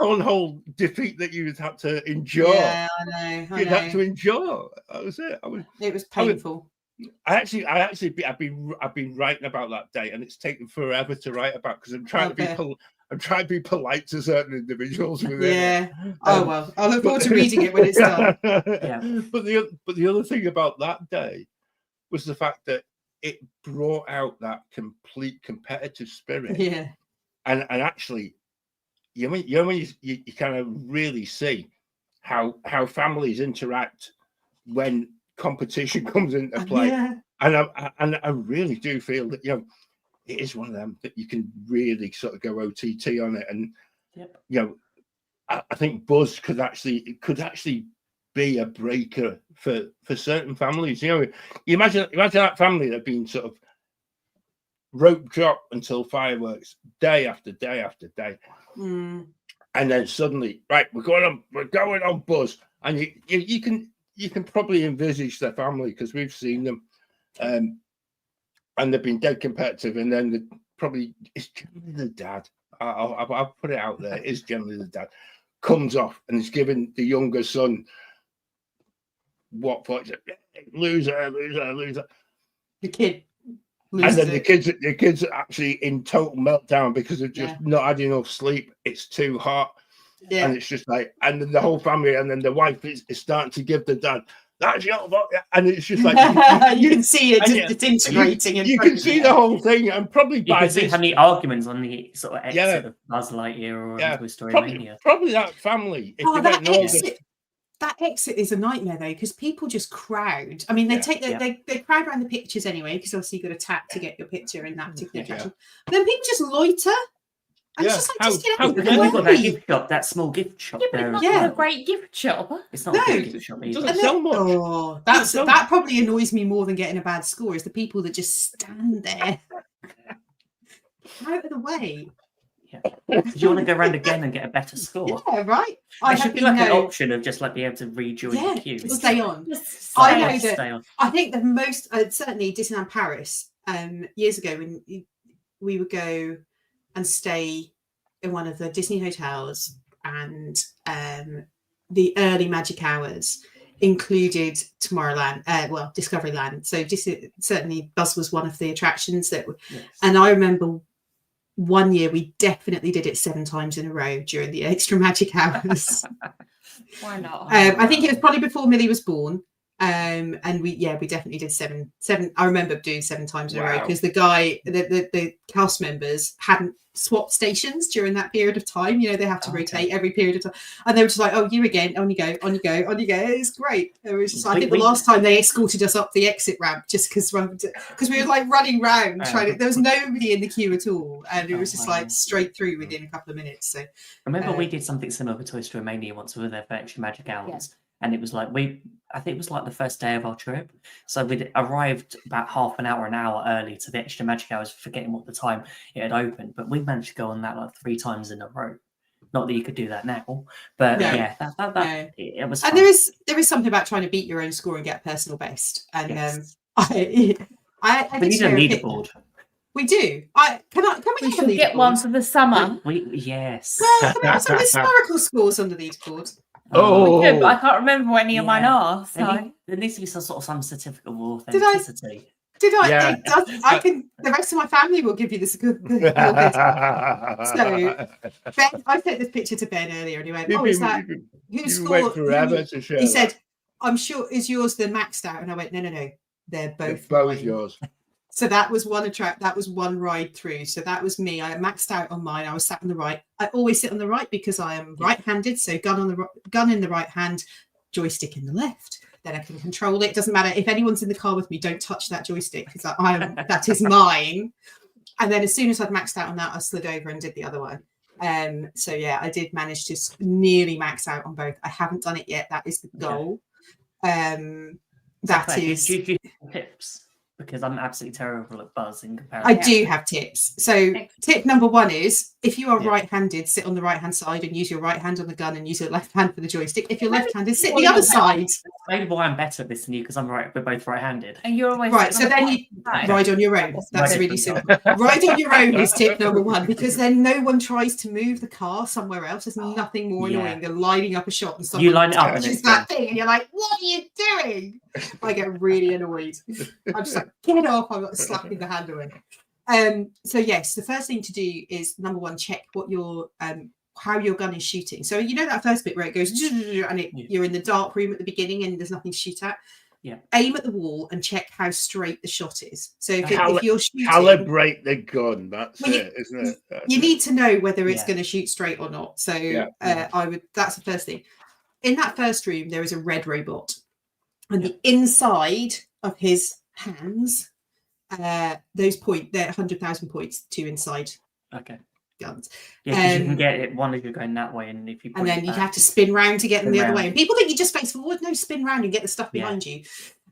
[SPEAKER 4] cornhole defeat that you had to endure.
[SPEAKER 5] Yeah, I know.
[SPEAKER 4] You had to endure. That was it.
[SPEAKER 5] It was painful.
[SPEAKER 4] I've been writing about that day, and it's taken forever to write about because I'm trying to be polite to certain individuals with it.
[SPEAKER 5] Yeah. Well, I look forward to reading it when it's done.
[SPEAKER 4] But the other thing about that day was the fact that it brought out that complete competitive spirit.
[SPEAKER 5] Yeah.
[SPEAKER 4] And actually, you kind of really see how families interact when competition comes into play.
[SPEAKER 5] Yeah.
[SPEAKER 4] And I really do feel that, it is one of them that you can really sort of go OTT on it. And, I think buzz could actually be a breaker for certain families. You imagine that family that have been sort of rope drop until fireworks day after day after day.
[SPEAKER 5] Mm.
[SPEAKER 4] And then suddenly, right, we're going on buzz. And you can probably envisage their family, because we've seen them. And they've been dead competitive, and then it's generally the dad. I'll put it out there. It's generally the dad comes off and is giving the younger son what for? Loser.
[SPEAKER 5] The kid.
[SPEAKER 4] And then the kids are actually in total meltdown because they've just not had enough sleep. It's too hot. Yeah. And it's just like, and then the whole family, and then the wife is starting to give the dad, that's your fault. And it's just like
[SPEAKER 5] you can see it disintegrating.
[SPEAKER 4] You can see the whole thing, and probably
[SPEAKER 1] you can see how many arguments on the sort of exit of Buzz Lightyear or Toy Story Mania.
[SPEAKER 4] Probably that family.
[SPEAKER 5] That exit is a nightmare though, because people just crowd. I mean, they they crowd around the pictures anyway, because obviously you've got to tap to get your picture in that particular attraction. But then people just loiter. And it's just like,
[SPEAKER 1] you've got that gift shop, that small gift shop.
[SPEAKER 3] Yeah, but it's not a great gift shop.
[SPEAKER 1] It's not a good gift shop either.
[SPEAKER 4] It doesn't sell much.
[SPEAKER 5] Oh, that probably annoys me more than getting a bad score, is the people that just stand there out of the way.
[SPEAKER 1] Do you want to go around again and get a better score?
[SPEAKER 5] Yeah, right.
[SPEAKER 1] There should be like an option of just like being able to rejoin the queue.
[SPEAKER 5] Stay on. I think the most, certainly Disneyland Paris, years ago when we would go and stay in one of the Disney hotels, and the early magic hours included Tomorrowland, Discoveryland. So certainly Buzz was one of the attractions and I remember one year we definitely did it 7 times in a row during the extra magic hours.
[SPEAKER 3] Why not?
[SPEAKER 5] I think it was probably before Millie was born. And we definitely did seven. I remember doing 7 times in a row, because the cast members hadn't swapped stations during that period of time. They have to rotate every period of time, and they were just like, "Oh, you again? On you go, on you go, on you go." It's great. It was just, I think the last time they escorted us up the exit ramp just because we were like running round trying to. There was nobody in the queue at all, and it was just like straight through within a couple of minutes. So,
[SPEAKER 1] remember we did something similar with Toy Story Mania once. We were there for extra magic hours. Yeah. And it was like I think it was like the first day of our trip. So we'd arrived about half an hour early to the extra magic hours, forgetting what the time it had opened. But we managed to go on that like 3 times in a row. Not that you could do that now, but it was fun.
[SPEAKER 5] And there is something about trying to beat your own score and get a personal best. And
[SPEAKER 1] I need a leaderboard.
[SPEAKER 5] We do. Can we
[SPEAKER 3] should get one for the summer?
[SPEAKER 1] Yes.
[SPEAKER 5] Well, can we have some historical scores on the leaderboard?
[SPEAKER 3] We could, but I can't remember what any of mine are. So.
[SPEAKER 1] There needs to be some certificate of authenticity.
[SPEAKER 5] Did I? It does, I can. The rest of my family will give you this good. So Ben, I sent this picture to Ben earlier, and he went, "Oh, is that who's scored?"
[SPEAKER 4] Forever to share.
[SPEAKER 5] He said, "I'm sure is yours the maxed out," and I went, "No, they're both
[SPEAKER 4] yours."
[SPEAKER 5] So that was one that was one ride through. So that was me. I maxed out on mine. I was sat on the right. I always sit on the right because I am right-handed. So gun in the right hand, joystick in the left. Then I can control it. Doesn't matter if anyone's in the car with me. Don't touch that joystick because that is mine. And then as soon as I'd maxed out on that, I slid over and did the other one. So yeah, I did manage to nearly max out on both. I haven't done it yet. That is the goal. That is.
[SPEAKER 1] Do you have tips? Because I'm absolutely terrible at Buzz in comparison.
[SPEAKER 5] I do have tips. So tip number 1 is, if you are right-handed, sit on the right-hand side and use your right hand on the gun and use your left hand for the joystick. If you're left-handed, sit the other side.
[SPEAKER 1] Maybe why I'm better at this than you, because we're both right-handed.
[SPEAKER 3] And you're always
[SPEAKER 5] right. So then you ride on your own. That's really simple. Ride on your own is tip number 1, because then no one tries to move the car somewhere else. There's nothing more annoying than lining up a shot and someone touches that thing, and you're like, "What are you doing?" I get really annoyed. I'm just like, "Get off!" I'm not slapping the handle in. So yes, the first thing to do is, number 1, check what your how your gun is shooting. So that first bit where it goes and you're in the dark room at the beginning and there's nothing to shoot at.
[SPEAKER 1] Yeah.
[SPEAKER 5] aim at the wall and check how straight the shot is. So if
[SPEAKER 9] Cali-
[SPEAKER 5] you're shooting,
[SPEAKER 9] Calibrate the gun. That's
[SPEAKER 5] Well,
[SPEAKER 9] it, isn't it? That's
[SPEAKER 5] you
[SPEAKER 9] it.
[SPEAKER 5] need to know whether it's
[SPEAKER 1] Yeah.
[SPEAKER 5] going to shoot straight or not. So
[SPEAKER 9] Yeah.
[SPEAKER 5] that's the first thing. In that first room, there is a red robot, and the inside of his hands, those they're 100,000 points to inside
[SPEAKER 1] Okay.
[SPEAKER 5] guns.
[SPEAKER 1] Yeah, because you can get it one if you're going that way, and if you
[SPEAKER 5] And
[SPEAKER 1] point
[SPEAKER 5] then
[SPEAKER 1] it
[SPEAKER 5] you
[SPEAKER 1] back,
[SPEAKER 5] have to spin round to get them the
[SPEAKER 1] spin
[SPEAKER 5] other way.
[SPEAKER 1] round.
[SPEAKER 5] And people think you just face forward. No, spin round and get the stuff
[SPEAKER 1] Yeah.
[SPEAKER 5] behind you.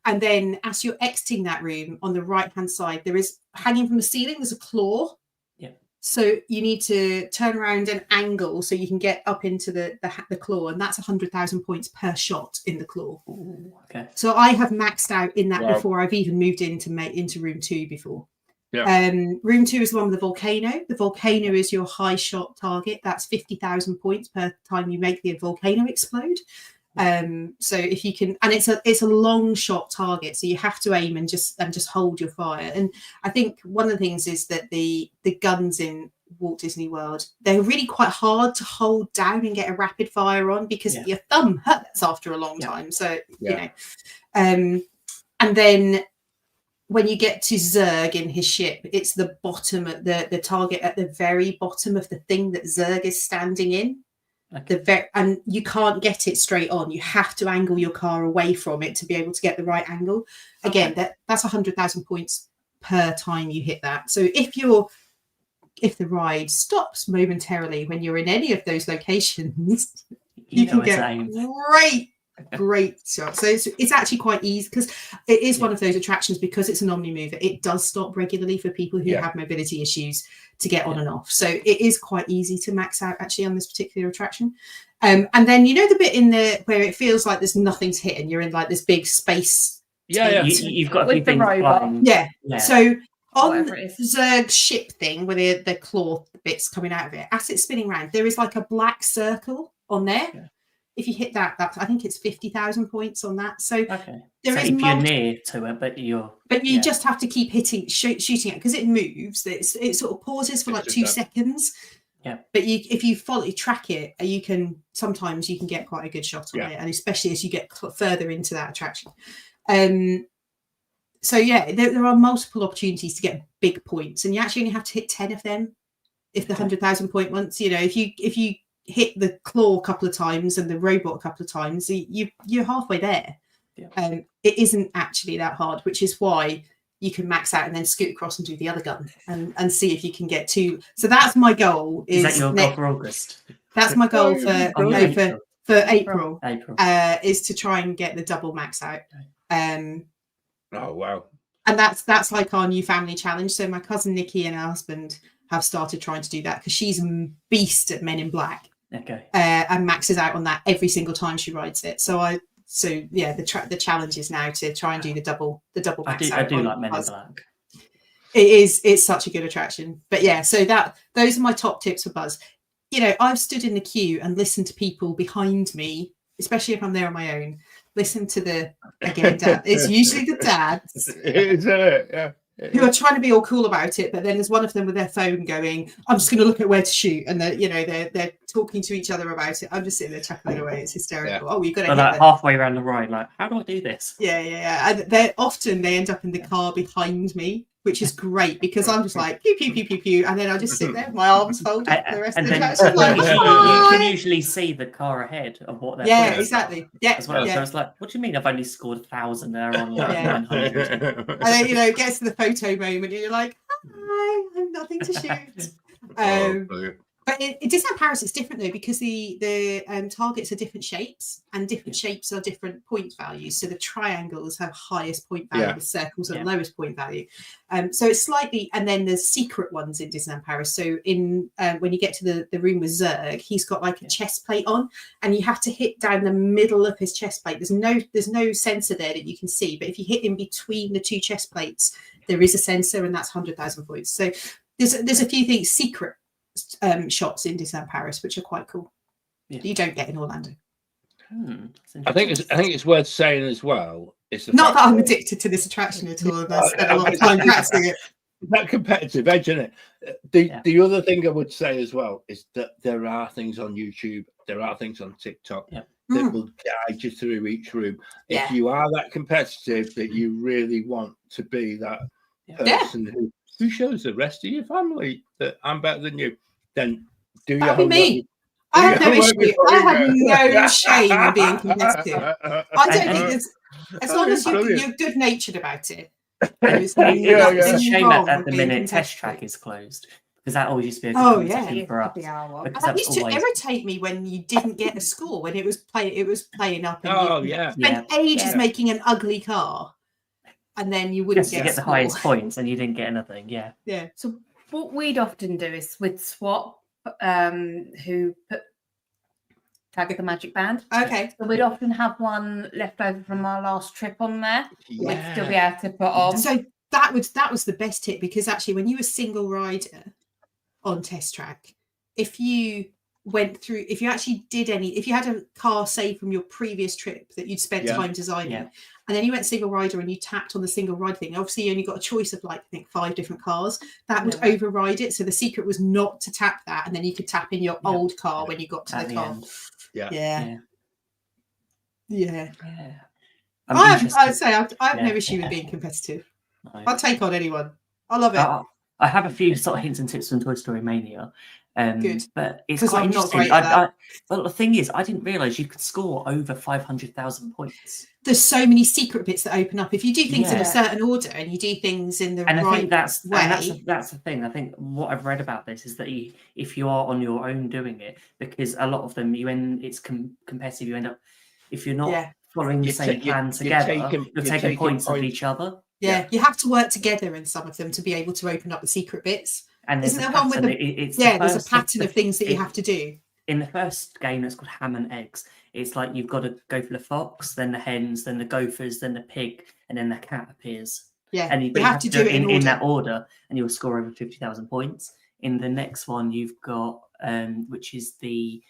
[SPEAKER 5] And then as you're exiting that room, on the right-hand side, there is, hanging from the ceiling, there's a claw.
[SPEAKER 1] Yeah.
[SPEAKER 5] So you need to turn around and angle so you can get up into the claw, and that's 100,000 points per shot in the claw.
[SPEAKER 1] Ooh, okay.
[SPEAKER 5] So I have maxed out in that
[SPEAKER 9] Wow.
[SPEAKER 5] before I've even moved into room 2 before.
[SPEAKER 9] Yeah.
[SPEAKER 5] Room 2 is the one with the volcano. The volcano is your high shot target. That's 50,000 points per time you make the volcano explode. So if you can, and it's a long shot target, so you have to aim and just hold your fire. And I think one of the things is that the guns in Walt Disney World, they're really quite hard to hold down and get a rapid fire on, because your thumb hurts after a long time. So you know, and then when you get to Zurg in his ship, it's the bottom at the target at the very bottom of the thing that Zurg is standing in.
[SPEAKER 1] Okay.
[SPEAKER 5] And you can't get it straight on. You have to angle your car away from it to be able to get the right angle. Again, that's 100,000 points per time you hit that. So if the ride stops momentarily when you're in any of those locations, you can get great shots. So it's actually quite easy, because it is one of those attractions, because it's an omni mover, it does stop regularly for people who have mobility issues to get on and off. So it is quite easy to max out actually on this particular attraction. And then you know the bit in there where it feels like there's nothing to hit and you're in like this big space.
[SPEAKER 1] You've got a few
[SPEAKER 3] With the
[SPEAKER 1] things
[SPEAKER 3] robot.
[SPEAKER 1] flying.
[SPEAKER 5] Yeah. So on
[SPEAKER 3] Whatever it
[SPEAKER 5] Zurg's ship thing, with the claw bits coming out of it, as it's spinning around, there is like a black circle on there.
[SPEAKER 1] Yeah.
[SPEAKER 5] If you hit that, I think it's 50,000 points on that. So there
[SPEAKER 1] so
[SPEAKER 5] is
[SPEAKER 1] if you're near to it, but you
[SPEAKER 5] just have to keep shooting it, because it moves. It sort of pauses for like 2 seconds.
[SPEAKER 1] Yeah.
[SPEAKER 5] But if you track it, you can get quite a good shot on it, and especially as you get further into that attraction. So there are multiple opportunities to get big points, and you actually only have to hit 10 of them. If the 100,000 point ones, you know, if you hit the claw a couple of times and the robot a couple of times, you're halfway there. It isn't actually that hard, which is why you can max out and then scoot across and do the other gun and see if you can get to. So that's my goal.
[SPEAKER 1] Is that your goal for August?
[SPEAKER 5] That's my goal for April.
[SPEAKER 1] April.
[SPEAKER 5] Is to try and get the double max out.
[SPEAKER 9] Oh wow!
[SPEAKER 5] And that's like our new family challenge. So my cousin Nikki and her husband have started trying to do that, because she's a beast at Men in Black.
[SPEAKER 1] Okay.
[SPEAKER 5] And maxes out on that every single time she rides it. The challenge is now to try and do the double max out.
[SPEAKER 1] I do like Men in Black.
[SPEAKER 5] It's such a good attraction. But so those are my top tips for Buzz. You know, I've stood in the queue and listened to people behind me, especially if I'm there on my own, listen to dad. It's usually the dads.
[SPEAKER 9] Is it? Yeah.
[SPEAKER 5] Who are trying to be all cool about it, but then there's one of them with their phone going, I'm just going to look at where to shoot, and they're talking to each other about it. I'm just sitting there chuckling away. It's hysterical. Oh, you've got to hit
[SPEAKER 1] like halfway around the ride, like, how do I do this?
[SPEAKER 5] Yeah. And they end up in the car behind me, which is great, because I'm just like pew pew pew pew pew, and then I just sit there with my arms folded for the rest of the attraction. Like,
[SPEAKER 1] you can usually see the car ahead of what they're doing.
[SPEAKER 5] Exactly. Yeah,
[SPEAKER 1] as well. So it's like, what do you mean I've only scored 1,000 there on like 900?
[SPEAKER 5] And then it gets to the photo moment, and you're like, hi, I'm nothing to shoot. But in Disneyland Paris, it's different though, because the targets are different shapes, and different shapes are different point values. So the triangles have highest point value, the circles are lowest point value. So it's slightly, and then there's secret ones in Disneyland Paris. So in when you get to the room with Zurg, he's got like a chest plate on, and you have to hit down the middle of his chest plate. There's no sensor there that you can see, but if you hit in between the two chest plates, there is a sensor, and that's 100,000 points. So there's a few things secret shots in Disneyland Paris which are quite cool. You don't get in Orlando.
[SPEAKER 9] I think it's worth saying as well. It's
[SPEAKER 5] not that I'm addicted to this attraction at all, and I spent a lot of time practicing it.
[SPEAKER 9] That competitive edge, isn't it? The other thing I would say as well is that there are things on YouTube, there are things on TikTok. that will guide you through each room.
[SPEAKER 5] Yeah.
[SPEAKER 9] If you are that competitive that you really want to be that person who shows the rest of your family that I'm better than you, then do your
[SPEAKER 5] That'd be
[SPEAKER 9] homework.
[SPEAKER 5] me. I have no issue. I have no shame in being competitive. I don't think there's, as long as you're good natured about it. There's
[SPEAKER 1] It's a shame
[SPEAKER 5] wrong
[SPEAKER 1] at
[SPEAKER 5] with
[SPEAKER 1] the
[SPEAKER 5] being
[SPEAKER 1] minute test
[SPEAKER 5] competitive.
[SPEAKER 1] track is closed, because that always used to be a
[SPEAKER 5] Oh,
[SPEAKER 1] good
[SPEAKER 5] yeah.
[SPEAKER 1] competition for us.
[SPEAKER 3] And
[SPEAKER 1] Because
[SPEAKER 5] That
[SPEAKER 1] that
[SPEAKER 5] used
[SPEAKER 1] was
[SPEAKER 5] to
[SPEAKER 1] always
[SPEAKER 5] irritate me when you didn't get a score, when it was playing up and
[SPEAKER 9] Oh,
[SPEAKER 5] you
[SPEAKER 9] yeah.
[SPEAKER 5] spent ages
[SPEAKER 9] Yeah.
[SPEAKER 5] making an ugly car and then you wouldn't
[SPEAKER 1] just to
[SPEAKER 5] get,
[SPEAKER 1] get
[SPEAKER 5] a
[SPEAKER 1] the
[SPEAKER 5] score.
[SPEAKER 1] highest points and you didn't get anything. Yeah.
[SPEAKER 5] Yeah.
[SPEAKER 3] So what we'd often do is we'd swap who put tag with the magic band.
[SPEAKER 5] Okay.
[SPEAKER 3] So we'd often have one left over from our last trip on there. We'd still be
[SPEAKER 9] Yeah.
[SPEAKER 3] able to put on.
[SPEAKER 5] So that was the best tip, because actually when you were single rider on test track, if you actually did if you had a car saved from your previous trip that you'd spent time designing, and then you went single rider and you tapped on the single ride thing, obviously you only got a choice of like I think 5 different cars, that would override it. So the secret was not to tap that, and then you could tap in your old car when you got to
[SPEAKER 1] At
[SPEAKER 5] the
[SPEAKER 1] the
[SPEAKER 5] car.
[SPEAKER 1] end.
[SPEAKER 5] Yeah. I'd say I have no issue with being competitive.
[SPEAKER 1] No.
[SPEAKER 5] I'll take on anyone. I love it.
[SPEAKER 1] I have a few sort of hints and tips from Toy Story Mania.
[SPEAKER 5] Good.
[SPEAKER 1] But it's
[SPEAKER 5] 'Cause
[SPEAKER 1] quite
[SPEAKER 5] I'm not
[SPEAKER 1] interesting.
[SPEAKER 5] great at that.
[SPEAKER 1] Well, the thing is, I didn't realise you could score over 500,000 points.
[SPEAKER 5] There's so many secret bits that open up. If you do things in
[SPEAKER 1] Yeah.
[SPEAKER 5] a certain order and you do things in the
[SPEAKER 1] And I
[SPEAKER 5] right
[SPEAKER 1] think that's
[SPEAKER 5] way,
[SPEAKER 1] and that's the thing. I think what I've read about this is that if you are on your own doing it, because a lot of them, it's competitive, you end up, if you're not following the same plan together, you're taking points of each other.
[SPEAKER 5] Yeah, you have to work together in some of them to be able to open up the secret bits.
[SPEAKER 1] And
[SPEAKER 5] Isn't
[SPEAKER 1] there's
[SPEAKER 5] there
[SPEAKER 1] a
[SPEAKER 5] one with
[SPEAKER 1] pattern.
[SPEAKER 5] the there's a pattern of things that you have to do.
[SPEAKER 1] In the first game, it's called Ham and Eggs. It's like you've got to go for the fox, then the hens, then the gophers, then the pig, and then the cat appears.
[SPEAKER 5] Yeah,
[SPEAKER 1] And you have to do it in that order, and you'll score over 50,000 points. In the next one, you've got which is the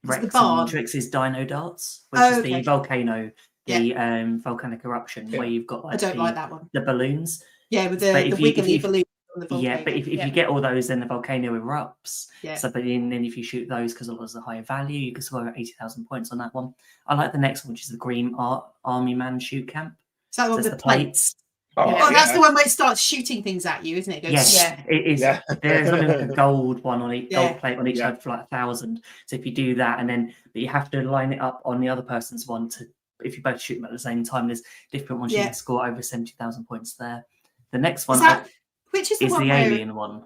[SPEAKER 1] Rex and Trixie's Dino Darts, which is the volcano, the volcanic eruption, where you've got like
[SPEAKER 5] I don't like that one.
[SPEAKER 1] The balloons.
[SPEAKER 5] Yeah, with the wiggly balloons.
[SPEAKER 1] Yeah, but if you get all those, then the volcano erupts.
[SPEAKER 5] Yeah.
[SPEAKER 1] So, but then if you shoot those, because it was a higher value, you can score 80,000 points on that one. I like the next one, which is the Green Army Man Shoot Camp.
[SPEAKER 5] Is that the one with the plates?
[SPEAKER 9] Oh,
[SPEAKER 5] that's the one where it starts shooting things at you, isn't it? It goes,
[SPEAKER 1] it is. Yeah. There's only like a gold one on each gold plate on each side for like 1,000. So if you do that, but you have to line it up on the other person's one to. If you both shoot them at the same time, there's different ones you can score over 70,000 points there. The next one.
[SPEAKER 5] Which is the
[SPEAKER 1] alien one?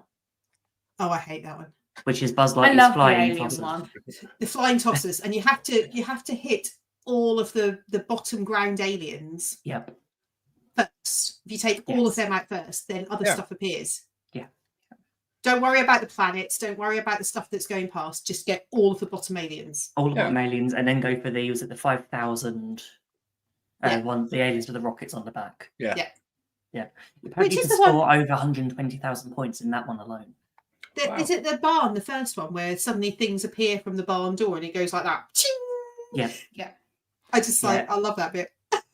[SPEAKER 5] Oh, I hate that one.
[SPEAKER 1] Which is Buzz Lightyear's flying tossers.
[SPEAKER 3] One.
[SPEAKER 5] The flying tossers, and you have to hit all of the bottom ground aliens.
[SPEAKER 1] Yep.
[SPEAKER 5] First, if you take all of them out first, then other stuff appears.
[SPEAKER 1] Yeah.
[SPEAKER 5] Don't worry about the planets. Don't worry about the stuff that's going past. Just get all of the bottom aliens.
[SPEAKER 1] All of the bottom aliens, and then go for the 5,000 one. The aliens with the rockets on the back.
[SPEAKER 9] Yeah.
[SPEAKER 1] Yeah. Which is the score over 120,000 points in that one alone.
[SPEAKER 5] Is it the barn, the first one, where suddenly things appear from the barn door and it goes like that? Ching!
[SPEAKER 1] Yeah.
[SPEAKER 5] I just I love that bit.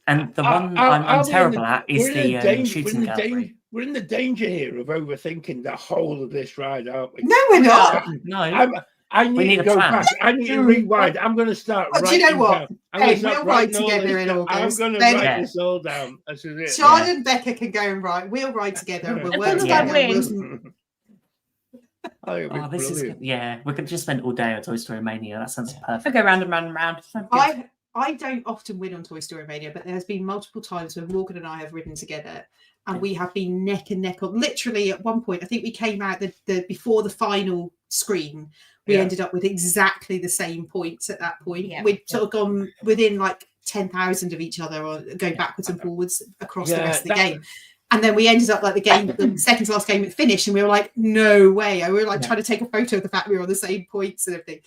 [SPEAKER 1] And the one I'm terrible at is the shooting gallery.
[SPEAKER 9] We're in the danger here of overthinking the whole of this ride, aren't we?
[SPEAKER 5] No, we're not.
[SPEAKER 1] No.
[SPEAKER 9] I need to go back. I need to rewind. I'm going to start writing.
[SPEAKER 5] Do you know what?
[SPEAKER 9] Hey,
[SPEAKER 5] we'll ride together in August.
[SPEAKER 9] I'm going to write this all down.
[SPEAKER 5] Sean and Becca can go and ride. We'll ride together. We'll work together.
[SPEAKER 1] This is we could just spend all day on Toy Story Mania. That sounds perfect.
[SPEAKER 3] We'll go round and round and round.
[SPEAKER 5] I don't often win on Toy Story Mania, but there has been multiple times when Morgan and I have ridden together, and we have been neck and neck on. Literally, at one point, I think we came out the before the final screen. We ended up with exactly the same points at that point.
[SPEAKER 3] Yeah.
[SPEAKER 5] We'd sort of gone within like 10,000 of each other, or going backwards and forwards across the rest of the game. And then we ended up like the second to last game had finished, and we were like, no way. And we were like trying to take a photo of the fact we were on the same points and everything.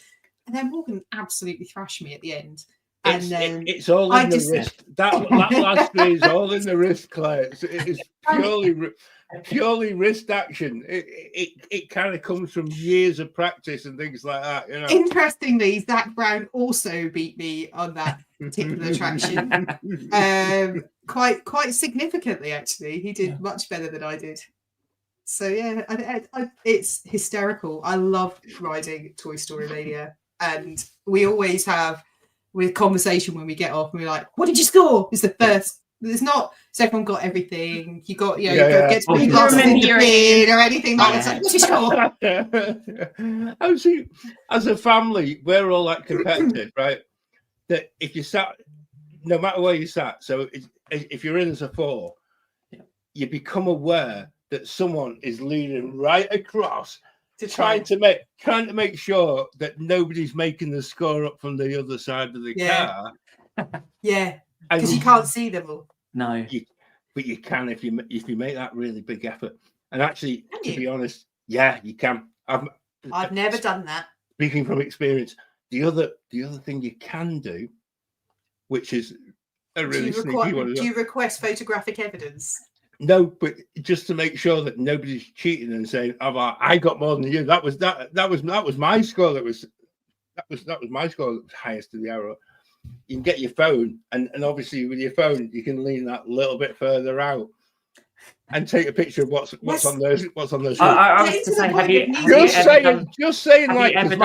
[SPEAKER 5] And then Morgan absolutely thrashed me at the end. And then
[SPEAKER 9] it's all in the wrist. That last three is all in the wrist, Claire. It is purely wrist action. It kind of comes from years of practice and things like that. You know.
[SPEAKER 5] Interestingly, Zach Brown also beat me on that particular attraction. Quite significantly, actually. He did much better than I did. So yeah, it's hysterical. I love riding Toy Story Mania, and we always have with conversation when we get off, and we're like, "What did you score?" It's the first. It's not. So everyone got everything. You got, you get to put your glasses in the bin or anything like that. Like, what did you score?
[SPEAKER 9] Actually, as a family, we're all like competitive, right? That if you sat, no matter where you sat, so if you're in as a 4, you become aware that someone is leaning right across, trying to make sure that nobody's making the score up from the other side of the car.
[SPEAKER 5] Yeah, because you can't see them all.
[SPEAKER 1] No,
[SPEAKER 9] but you can if you make that really big effort. And actually, to be honest, yeah, you can.
[SPEAKER 5] I've never done that.
[SPEAKER 9] Speaking from experience, the other thing you can do, which is a really sneaky one.
[SPEAKER 5] Do you request photographic evidence?
[SPEAKER 9] No, but just to make sure that nobody's cheating and saying, "Oh, I got more than you." That was my score. That was my score. That was highest in the arrow. You can get your phone, and obviously with your phone, you can lean that little bit further out and take a picture of what's on those.
[SPEAKER 1] I was to say, have you ever done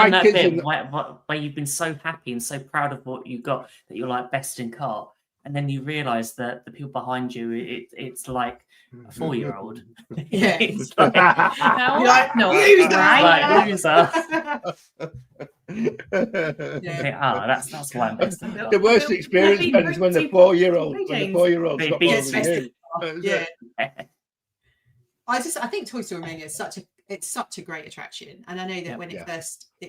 [SPEAKER 1] that bit where you've been so happy and so proud of what you got that you're like best in car, and then you realise that the people behind you, it's like a 4-year-old.
[SPEAKER 5] Yeah,
[SPEAKER 1] It's like,
[SPEAKER 3] No,
[SPEAKER 1] loser. That's why I'm best in car.
[SPEAKER 9] The worst experience is when the 4-year-old got more than you.
[SPEAKER 5] Yeah. I think Toy Story Mania is such a great attraction, and I know that when it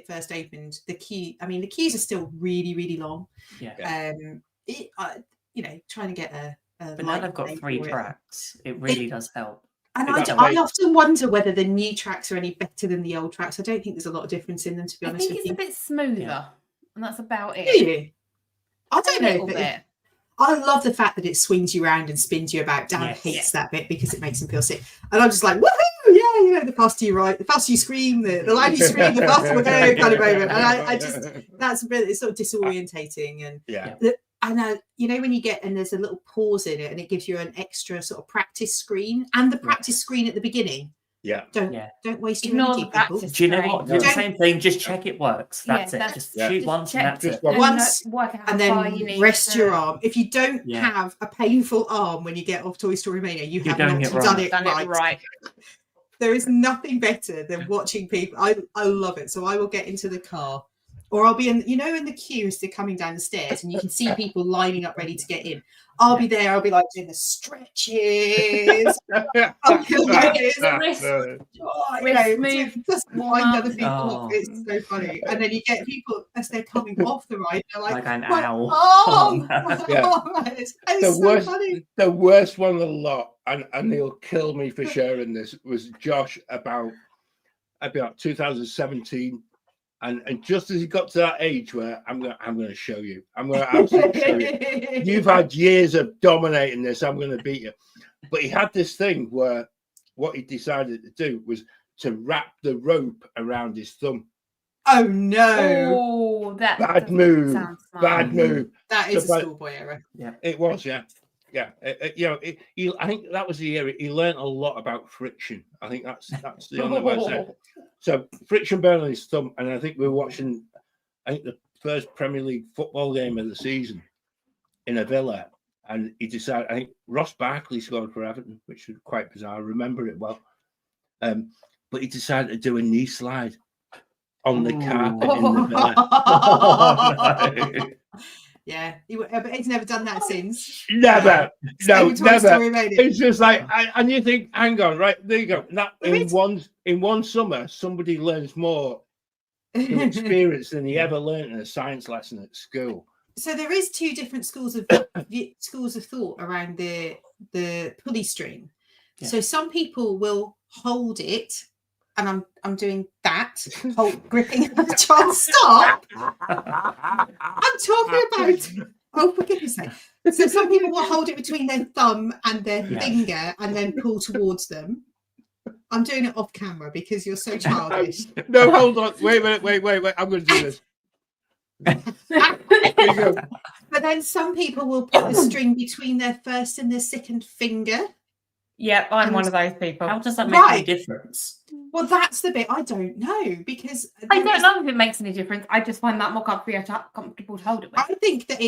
[SPEAKER 5] first opened, the queues are still really, really long. Trying to get a
[SPEAKER 1] but now they've got 3 tracks. It really does help.
[SPEAKER 5] And I often wonder whether the new tracks are any better than the old tracks. I don't think there's a lot of difference in them, to be honest with you.
[SPEAKER 3] I think it's a bit smoother, and that's about it.
[SPEAKER 5] Do you? I don't know. I love the fact that it swings you around and spins you about. Dan hates that bit because it makes him feel sick. And I'm just like, woohoo! Yeah, the faster you ride, the faster you scream, the louder you scream, the faster we go, kind of moment. And I just, that's a bit, it's sort of disorientating. And and when you get, and there's a little pause in it, and it gives you an extra sort of practice screen, and the practice screen at the beginning. Don't waste your energy, people.
[SPEAKER 1] Do you know what? Do the same thing. Just check it works. That's it. Just shoot once, and that's it.
[SPEAKER 5] Once, and then rest your arm. If you don't have a painful arm when you get off Toy Story Mania, you have not done it right. There is nothing better than watching people. I love it. So I will get into the car, or I'll be in the queue as they're coming down the stairs, and you can see people lining up ready to get in. I'll be there. I'll be like doing the stretches. Just wind other people up. It's so funny. And then you get people as they're coming off the ride. They're like an owl. It's so funny.
[SPEAKER 9] The worst one of the lot, and he'll kill me for sharing this, was Josh about 2017. And just as he got to that age where I'm going to show you, I'm going to absolutely show you. You've had years of dominating this. I'm going to beat you. But he had this thing where what he decided to do was to wrap the rope around his thumb.
[SPEAKER 5] Oh no!
[SPEAKER 3] Oh,
[SPEAKER 9] bad move. Bad move.
[SPEAKER 5] That is a schoolboy error.
[SPEAKER 9] Yeah, it was. Yeah. I think that was the year he learned a lot about friction. I think that's the only way to say it. So friction burn on his thumb, and I think we were watching, the first Premier League football game of the season in a villa, and he decided. I think Ross Barkley scored for Everton, which was quite bizarre. I remember it well. But he decided to do a knee slide on the carpet in the villa.
[SPEAKER 5] Yeah, but he's never done that since.
[SPEAKER 9] Never. No, never. It's just like, and you think, hang on, right, there you go. In one summer, somebody learns more from experience than he ever learned in a science lesson at school.
[SPEAKER 5] So there is 2 different schools of thought around the pulley string. Yeah. So some people will hold it, and I'm doing that, gripping, trying to stop. I'm talking about, oh, for goodness sake. So some people will hold it between their thumb and their finger and then pull towards them. I'm doing it off camera because you're so childish.
[SPEAKER 9] No, hold on. Wait a minute. Wait. I'm going to do this. There you go.
[SPEAKER 5] But then some people will put the string between their first and their second finger.
[SPEAKER 3] Yep, I'm
[SPEAKER 5] And-
[SPEAKER 3] one of those people.
[SPEAKER 1] How does that make any
[SPEAKER 5] Right.
[SPEAKER 1] difference?
[SPEAKER 5] Well, that's the bit I don't know because
[SPEAKER 3] I don't know if it makes any difference. I just find that more comfortable to hold it with.
[SPEAKER 5] I think that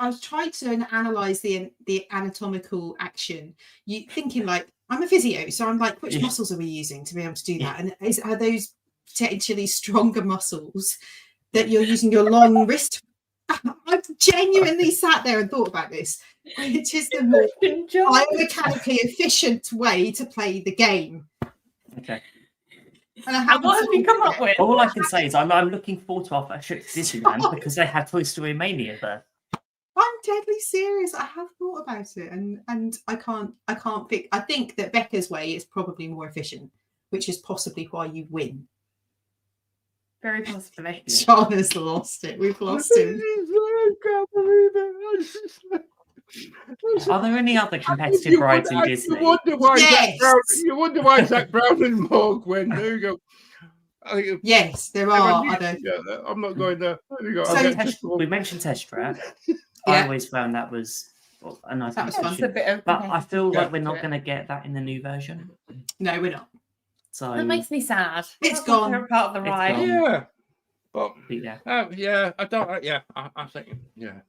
[SPEAKER 5] I've tried to analyze the anatomical action. You thinking like I'm a physio, so I'm like, which
[SPEAKER 1] Yeah.
[SPEAKER 5] muscles are we using to be able to do that? And are those potentially stronger muscles that you're using your long wrist? I've genuinely sat there and thought about this, which is the more biomechanically efficient way to play the game.
[SPEAKER 1] Okay.
[SPEAKER 5] And I
[SPEAKER 3] And
[SPEAKER 5] haven't
[SPEAKER 3] what have you come
[SPEAKER 5] solved
[SPEAKER 3] up
[SPEAKER 5] it.
[SPEAKER 3] with?
[SPEAKER 1] All I can say is I'm looking forward to our first trip to Disneyland because they had Toy Story Mania there.
[SPEAKER 5] I'm deadly serious. I have thought about it, and I can't think. I think that Becca's way is probably more efficient, which is possibly why you win.
[SPEAKER 3] Very possibly.
[SPEAKER 5] John has lost it. We've lost him.
[SPEAKER 9] I can't believe it.
[SPEAKER 1] Are there any other competitive rides in Disney?
[SPEAKER 9] You wonder why
[SPEAKER 5] Yes.
[SPEAKER 9] Zach Brown and Morg win. There you go. I think
[SPEAKER 5] Yes, there are other.
[SPEAKER 9] I'm not going there. There you go.
[SPEAKER 5] So-
[SPEAKER 9] I'll get
[SPEAKER 1] Test-
[SPEAKER 9] to-
[SPEAKER 1] we mentioned Test Track. I
[SPEAKER 5] Yeah.
[SPEAKER 1] always found that was a nice
[SPEAKER 5] That was
[SPEAKER 3] It's
[SPEAKER 5] fun.
[SPEAKER 3] a
[SPEAKER 1] competition.
[SPEAKER 3] bit of
[SPEAKER 1] But I feel
[SPEAKER 9] Yeah.
[SPEAKER 1] like we're not going to get that in the new version.
[SPEAKER 5] No, we're not.
[SPEAKER 1] So
[SPEAKER 3] That makes me sad.
[SPEAKER 5] It's
[SPEAKER 3] That's my
[SPEAKER 5] gone.
[SPEAKER 3] favourite part of the
[SPEAKER 1] It's
[SPEAKER 3] ride.
[SPEAKER 1] gone.
[SPEAKER 9] Yeah, but
[SPEAKER 1] yeah.
[SPEAKER 9] I don't. Yeah, I think yeah.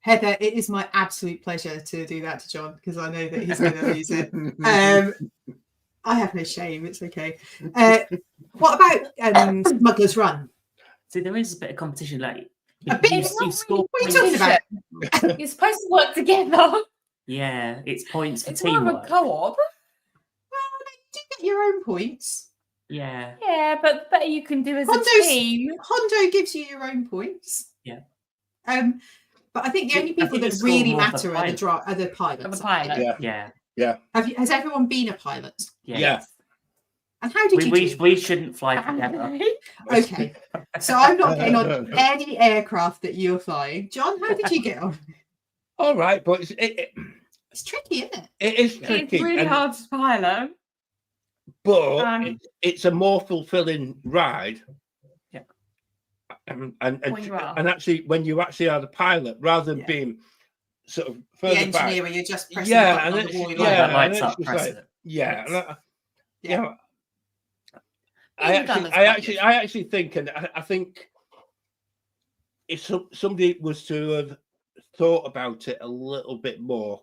[SPEAKER 5] Heather, it is my absolute pleasure to do that to John because I know that he's going to lose it. I have no shame. It's okay. What about Smuggler's Run?
[SPEAKER 1] See, there is a bit of competition. Like
[SPEAKER 5] A bit?
[SPEAKER 1] you score
[SPEAKER 5] What are you
[SPEAKER 1] points.
[SPEAKER 5] talking about?
[SPEAKER 3] You're supposed to work together.
[SPEAKER 1] Yeah, it's points for
[SPEAKER 3] It's more of a
[SPEAKER 1] teamwork.
[SPEAKER 3] co-op.
[SPEAKER 5] Well, you do get your own points.
[SPEAKER 1] Yeah.
[SPEAKER 3] Yeah, but the better you can do as a
[SPEAKER 5] Hondo's-
[SPEAKER 3] team.
[SPEAKER 5] Hondo gives you your own points.
[SPEAKER 1] Yeah.
[SPEAKER 5] But I think the only
[SPEAKER 1] I
[SPEAKER 5] people
[SPEAKER 1] think you
[SPEAKER 5] that
[SPEAKER 1] score
[SPEAKER 5] really
[SPEAKER 1] more for
[SPEAKER 5] matter are the pilots.
[SPEAKER 3] Of a pilot.
[SPEAKER 1] Yeah.
[SPEAKER 5] Has everyone been a pilot?
[SPEAKER 9] Yeah.
[SPEAKER 5] And how did you do?
[SPEAKER 1] We shouldn't fly together.
[SPEAKER 5] Okay, so I'm not getting on any aircraft that you're flying. John, how did you get on?
[SPEAKER 9] All right, but
[SPEAKER 5] It's tricky, isn't it?
[SPEAKER 9] it is tricky.
[SPEAKER 3] It's really
[SPEAKER 9] and-
[SPEAKER 3] hard to pilot.
[SPEAKER 9] but it's a more fulfilling ride.
[SPEAKER 1] Yeah.
[SPEAKER 9] And
[SPEAKER 3] When you are.
[SPEAKER 9] and actually, when you actually are the pilot, rather than
[SPEAKER 5] Yeah.
[SPEAKER 9] being sort of
[SPEAKER 5] The
[SPEAKER 9] further
[SPEAKER 5] engineer
[SPEAKER 9] back.
[SPEAKER 5] where you're just pressing
[SPEAKER 9] Yeah,
[SPEAKER 5] the button
[SPEAKER 9] and
[SPEAKER 5] on
[SPEAKER 9] it's-
[SPEAKER 5] the wall. you're
[SPEAKER 1] Yeah,
[SPEAKER 5] like,
[SPEAKER 1] that
[SPEAKER 9] and
[SPEAKER 1] lights
[SPEAKER 9] it's
[SPEAKER 1] up
[SPEAKER 9] just
[SPEAKER 1] precedent.
[SPEAKER 9] Yeah, and
[SPEAKER 5] Yeah.
[SPEAKER 9] I actually think, and I think if somebody was to have thought about it a little bit more,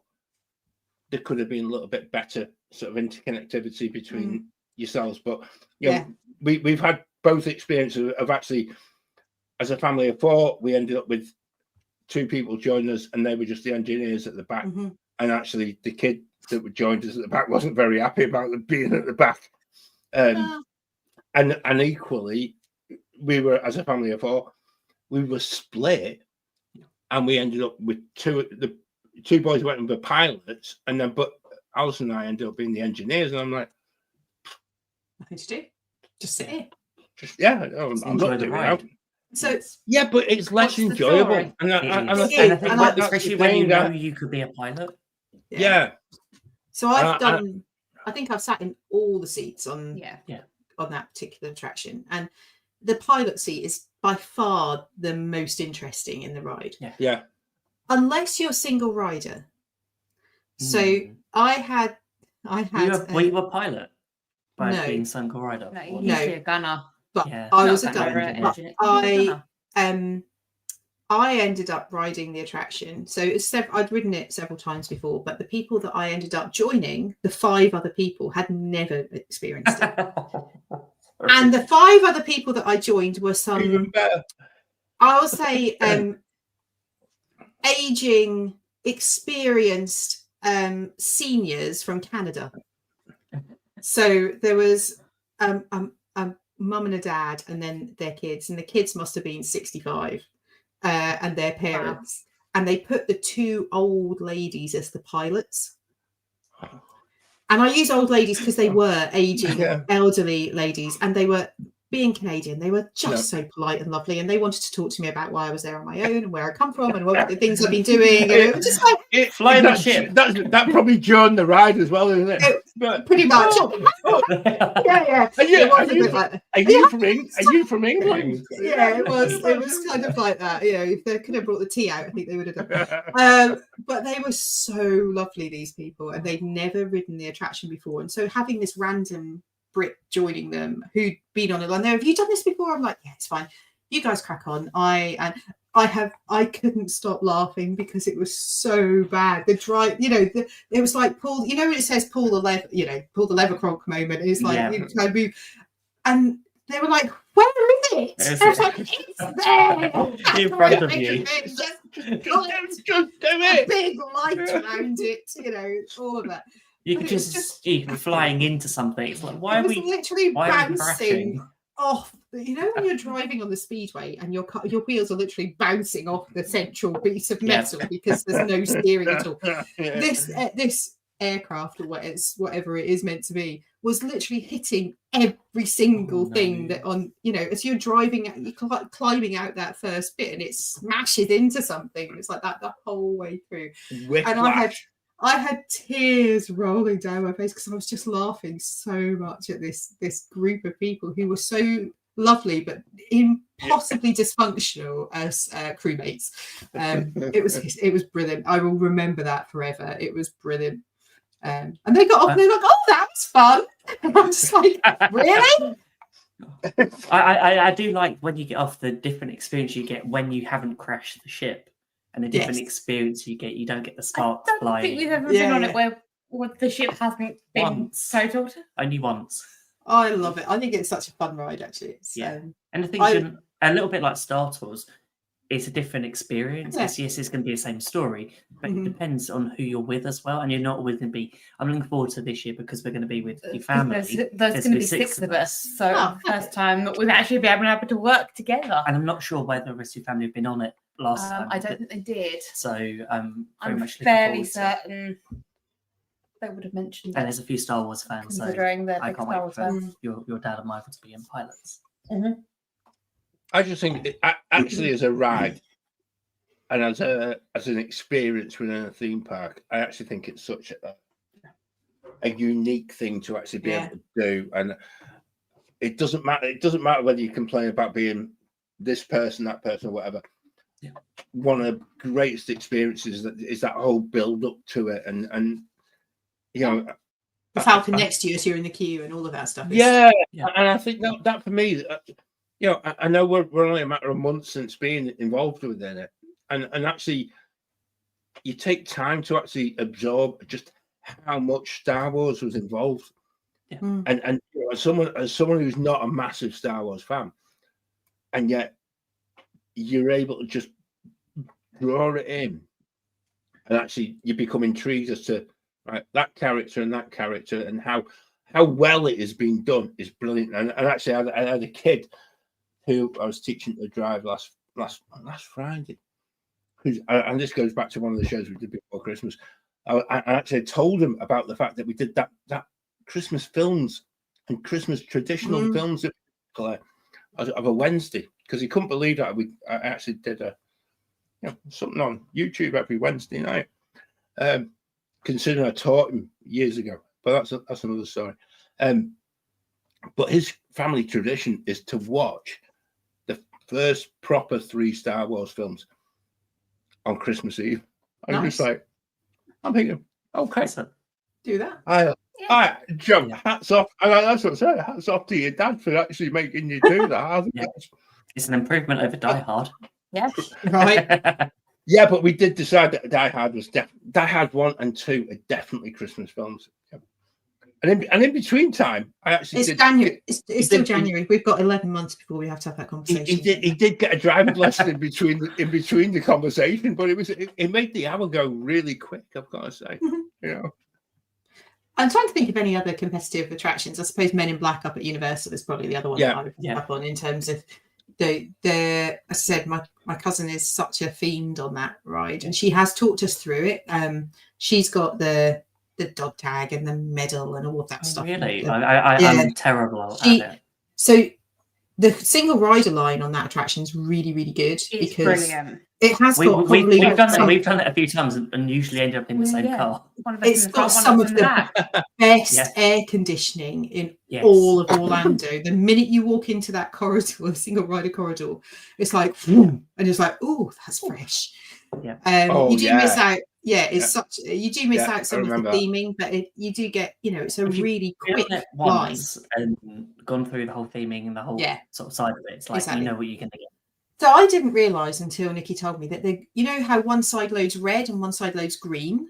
[SPEAKER 9] there could have been a little bit better sort of interconnectivity between yourselves. But you know, we've had both experiences of actually, as a family of four, we ended up with two people joining us, and they were just the engineers at the back.
[SPEAKER 5] Mhm.
[SPEAKER 9] And actually, the kid that joined us at the back wasn't very happy about them being at the back. And equally, we were, as a family of four, we were split, and we ended up with the two boys went and were pilots, and then but Alison and I ended up being the engineers, and I'm like,
[SPEAKER 5] Nothing to do. Just sit here.
[SPEAKER 9] just I'm
[SPEAKER 1] enjoy
[SPEAKER 9] not
[SPEAKER 1] the
[SPEAKER 9] doing
[SPEAKER 1] ride.
[SPEAKER 9] it.
[SPEAKER 5] So
[SPEAKER 9] Yeah, but it's less
[SPEAKER 3] What's the
[SPEAKER 9] enjoyable,
[SPEAKER 3] story?
[SPEAKER 9] and I
[SPEAKER 1] It
[SPEAKER 9] think
[SPEAKER 1] is.
[SPEAKER 5] is,
[SPEAKER 1] And I think
[SPEAKER 5] and
[SPEAKER 1] that-
[SPEAKER 5] that's
[SPEAKER 1] especially
[SPEAKER 9] the
[SPEAKER 1] when you
[SPEAKER 9] thing
[SPEAKER 1] know
[SPEAKER 9] that-
[SPEAKER 1] you could be a pilot.
[SPEAKER 9] yeah.
[SPEAKER 5] So I've
[SPEAKER 9] I-
[SPEAKER 5] done. I think I've sat in all the seats on
[SPEAKER 3] Yeah.
[SPEAKER 5] on that particular attraction, and the pilot seat is by far the most interesting in the ride,
[SPEAKER 9] Yeah.
[SPEAKER 5] unless you're a single rider. So
[SPEAKER 1] Mm.
[SPEAKER 5] I had.
[SPEAKER 1] Were you a pilot by
[SPEAKER 5] No.
[SPEAKER 1] being single rider?
[SPEAKER 3] No,
[SPEAKER 1] Or-
[SPEAKER 3] you're usually a gunner.
[SPEAKER 5] but
[SPEAKER 1] Yeah.
[SPEAKER 5] I
[SPEAKER 1] Not
[SPEAKER 5] was a
[SPEAKER 1] that
[SPEAKER 5] gunner.
[SPEAKER 1] engineer.
[SPEAKER 5] But
[SPEAKER 3] You're a gunner.
[SPEAKER 5] I ended up riding the attraction. So I'd ridden it several times before, but the people that I ended up joining, the 5 other people, had never experienced it. And the 5 other people that I joined were
[SPEAKER 9] Even better.
[SPEAKER 5] I'll say, aging, experienced seniors from Canada. So there was a mum and a dad, and then their kids, and the kids must have been 65, and their parents. And they put the 2 old ladies as the pilots. And I use old ladies because they were aging,
[SPEAKER 9] Yeah.
[SPEAKER 5] elderly ladies, and they were being Canadian, they were just so polite and lovely, and they wanted to talk to me about why I was there on my own and where I come from and what the things I've been doing. And it was just like
[SPEAKER 1] Flying the ship.
[SPEAKER 9] That probably during the ride as well, isn't it? But,
[SPEAKER 5] pretty much. Yeah. Are you
[SPEAKER 9] from England?
[SPEAKER 5] Yeah, it was kind of like that. You know, if they could have brought the tea out, I think they would have done. But they were so lovely, these people, and they'd never ridden the attraction before. And so having this random Brit joining them who'd been on it, like, have you done this before? I'm like, yeah, it's fine. You guys crack on. I couldn't stop laughing because it was so bad. The drive, it was like pull. You know when it says pull the lever, pull the lever cronk moment. It's like you kind of move, and they were like, "Where is it?" I was like, "It's there
[SPEAKER 1] in front of you."
[SPEAKER 5] Just do it. A big light around it. All of that.
[SPEAKER 1] You could just see flying into something. It's like, why are we
[SPEAKER 5] literally
[SPEAKER 1] bouncing
[SPEAKER 5] crashing off? When you're driving on the speedway and your wheels are literally bouncing off the central piece of metal because there's no steering at all. This aircraft or whatever it is meant to be was literally hitting every single thing that as you're driving, you're climbing out that first bit and it smashes into something. It's like that the whole way through. And I had tears rolling down my face because I was just laughing so much at this group of people who were so lovely but impossibly dysfunctional as crewmates. It was brilliant. I will remember that forever. It was brilliant. And they got off and they're like, "Oh, that was fun." And I'm just like, "Really?"
[SPEAKER 1] I do like when you get off, the different experience you get when you haven't crashed the ship. And the different experience you get, you don't get the sparks flying.
[SPEAKER 3] I don't think we've ever been on it where the ship hasn't been totaled.
[SPEAKER 1] Only once.
[SPEAKER 5] I love it. I think it's such a fun ride, actually.
[SPEAKER 1] And the thing, a little bit like Star Tours, it's a different experience. Yes, it's going to be the same story, but it depends on who you're with as well. And you're not with I'm looking forward to this year because we're going to be with your family.
[SPEAKER 3] There's going to be six of us. So first time that we've actually been able to work together.
[SPEAKER 1] And I'm not sure whether the rest of your family have been on it last time.
[SPEAKER 3] I don't think they did.
[SPEAKER 1] So
[SPEAKER 3] I'm fairly certain they would have mentioned it.
[SPEAKER 1] And there's a few Star Wars fans, so I can't wait for your dad and Michael to be in pilots.
[SPEAKER 3] Mm-hmm.
[SPEAKER 9] I just think actually as a ride and as an experience within a theme park, I actually think it's such a unique thing to actually be able to do. And it doesn't matter whether you complain about being this person, that person, or whatever. Yeah. One of the greatest experiences is that whole build up to it, and
[SPEAKER 5] the Falcon next to you as you're in the queue and all of that stuff.
[SPEAKER 9] And I think that for me, I know we're only a matter of months since being involved within it, and actually, you take time to actually absorb just how much Star Wars was involved.
[SPEAKER 1] Yeah.
[SPEAKER 9] And as someone who's not a massive Star Wars fan, and yet you're able to just draw it in, and actually you become intrigued as to that character and how well it has been done is brilliant. And actually, I had a kid who I was teaching to drive last Friday, and this goes back to one of the shows we did before Christmas. I actually told him about the fact that we did that Christmas films and Christmas traditional films of a Wednesday, because he couldn't believe that I actually did something on YouTube every Wednesday night. Considering I taught him years ago, but that's another story. But his family tradition is to watch the first proper 3 Star Wars films on Christmas Eve. I'm just like, I'm thinking, okay,
[SPEAKER 5] do that.
[SPEAKER 9] Joe, hats off. And that's what I said. Hats off to your dad for actually making you do that.
[SPEAKER 1] It's an improvement over Die Hard.
[SPEAKER 3] Yes.
[SPEAKER 5] Right.
[SPEAKER 9] Yeah, but we did decide that Die Hard was Die Hard 1 and 2 are definitely Christmas films. And in between time, I actually
[SPEAKER 5] January. It's still January. We've got 11 months before we have to have that conversation.
[SPEAKER 9] He did get a driving lesson in between the conversation, but it made the hour go really quick, I've got to say.
[SPEAKER 5] I'm trying to think of any other competitive attractions. I suppose Men in Black up at Universal is probably the other one that I would pick up on in terms of as I said, my cousin is such a fiend on that ride, and she has talked us through it. She's got the dog tag and the medal and all of that stuff.
[SPEAKER 1] Really? I'm terrible at it.
[SPEAKER 5] So The single rider line on that attraction is really, really good
[SPEAKER 3] It's
[SPEAKER 5] because
[SPEAKER 3] brilliant.
[SPEAKER 5] it has got probably
[SPEAKER 1] we've done
[SPEAKER 5] some-
[SPEAKER 1] it. We've done it a few times and usually end up in the same car.
[SPEAKER 3] One of us
[SPEAKER 5] It's
[SPEAKER 3] in the
[SPEAKER 5] got
[SPEAKER 3] front,
[SPEAKER 5] some
[SPEAKER 3] one
[SPEAKER 5] of
[SPEAKER 3] of us in the
[SPEAKER 5] the
[SPEAKER 3] back.
[SPEAKER 5] best
[SPEAKER 1] Yeah.
[SPEAKER 5] air conditioning in
[SPEAKER 1] Yes.
[SPEAKER 5] all of Orlando. The minute you walk into that corridor, the single rider corridor, it's like, and it's like, oh, that's fresh.
[SPEAKER 1] Yeah.
[SPEAKER 5] You do miss
[SPEAKER 9] yeah.
[SPEAKER 5] out. Yeah, it's
[SPEAKER 9] Yeah.
[SPEAKER 5] such. You do miss
[SPEAKER 9] Yeah,
[SPEAKER 5] out
[SPEAKER 9] I
[SPEAKER 5] some of the
[SPEAKER 9] remember that.
[SPEAKER 5] theming, but you do get. It's a
[SPEAKER 1] If you
[SPEAKER 5] really
[SPEAKER 1] Done
[SPEAKER 5] quick
[SPEAKER 1] it
[SPEAKER 5] line.
[SPEAKER 1] once and gone through the whole theming and the whole
[SPEAKER 5] Yeah.
[SPEAKER 1] sort of side of it. It's like
[SPEAKER 5] Exactly.
[SPEAKER 1] you know what you're going to get.
[SPEAKER 5] So I didn't realise until Nikki told me that you know how one side loads red and one side loads green.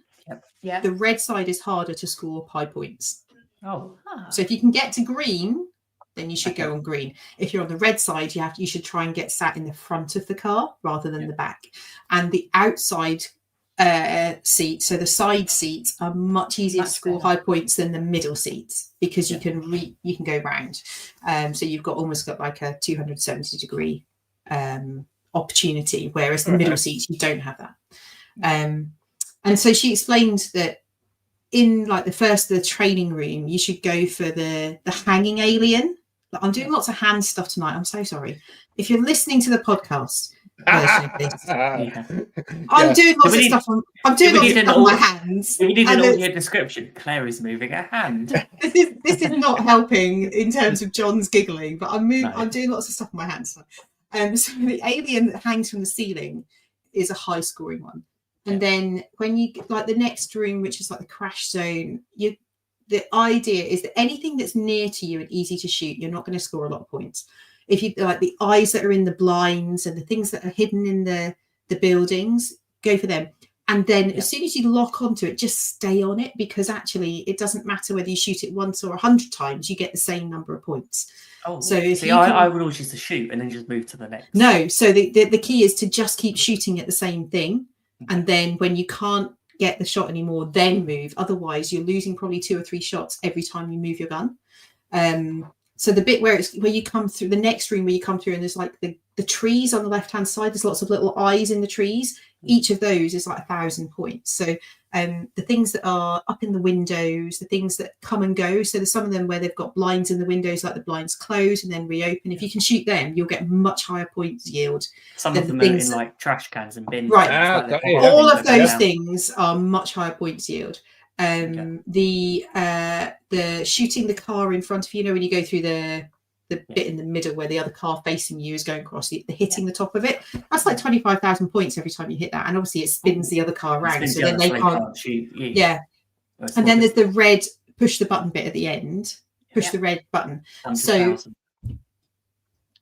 [SPEAKER 3] Yeah.
[SPEAKER 5] The red side is harder to score high points.
[SPEAKER 1] Oh,
[SPEAKER 5] So if you can get to green, then you should
[SPEAKER 1] Okay.
[SPEAKER 5] go on green. If you're on the red side, you should try and get sat in the front of the car rather than the back. And the outside seat, so the side seats, are much easier to
[SPEAKER 3] Much
[SPEAKER 5] score
[SPEAKER 3] better.
[SPEAKER 5] high points than the middle seats because
[SPEAKER 1] Yeah.
[SPEAKER 5] you can go round. So you've almost got like a 270-degree opportunity, whereas the middle seats you don't have that. And so she explained that in like the training room, you should go for the hanging alien. I'm doing lots of hand stuff tonight. I'm so sorry. If you're listening to the podcast version of this, I'm doing lots of stuff. I'm doing lots of stuff on my hands.
[SPEAKER 1] We need
[SPEAKER 5] and
[SPEAKER 1] an audio description. Claire is moving her hand.
[SPEAKER 5] this is not helping in terms of John's giggling, but I'm doing lots of stuff on my hands. So the alien that hangs from the ceiling is a high scoring one. And then when you like the next room, which is like the crash zone, the idea is that anything that's near to you and easy to shoot, you're not going to score a lot of points. If you like the eyes that are in the blinds and the things that are hidden in the buildings, go for them. And then as soon as you lock onto it, just stay on it, because actually it doesn't matter whether you shoot it once or 100 times, you get the same number of points.
[SPEAKER 1] Oh,
[SPEAKER 5] so if
[SPEAKER 1] I would always just shoot and then just move to the next.
[SPEAKER 5] No, so the key is to just keep shooting at the same thing. And then when you can't get the shot anymore, then move. Otherwise, you're losing probably 2 or 3 shots every time you move your gun. So the bit where you come through the next room, where you come through and there's like the trees on the left hand side, there's lots of little eyes in the trees. Each of those is like 1,000 points. So the things that are up in the windows, the things that come and go. So there's some of them where they've got blinds in the windows, like the blinds close and then reopen. If you can shoot them, you'll get much higher points yield.
[SPEAKER 1] Some of them are in like trash cans and bins.
[SPEAKER 5] Right. All of those
[SPEAKER 1] down.
[SPEAKER 5] things are much higher points yield. The shooting the car in front of you, when you go through the bit in the middle where the other car facing you is going across, the hitting the top of it, that's like 25,000 points every time you hit that. And obviously it spins the other car around, so then they can't shoot you. Yeah. And then there's the red push the button bit at the end. Push the red button. So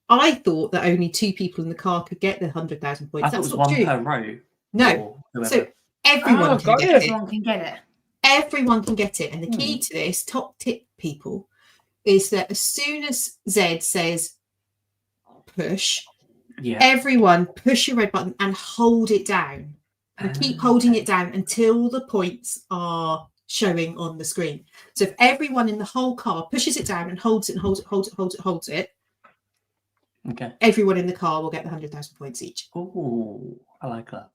[SPEAKER 5] I thought that only 2 people in the car could get the 100,000 points.
[SPEAKER 1] I thought it was one per row.
[SPEAKER 5] No. So everyone can get it.
[SPEAKER 3] Everyone can get it.
[SPEAKER 5] Everyone can get it. And the key to this, top tip people, is that as soon as Zed says push, everyone push your red button and hold it down. And keep holding it down until the points are showing on the screen. So if everyone in the whole car pushes it down and holds it and holds it,
[SPEAKER 1] okay,
[SPEAKER 5] everyone in the car will get the 100,000 points each.
[SPEAKER 1] Oh, I like that.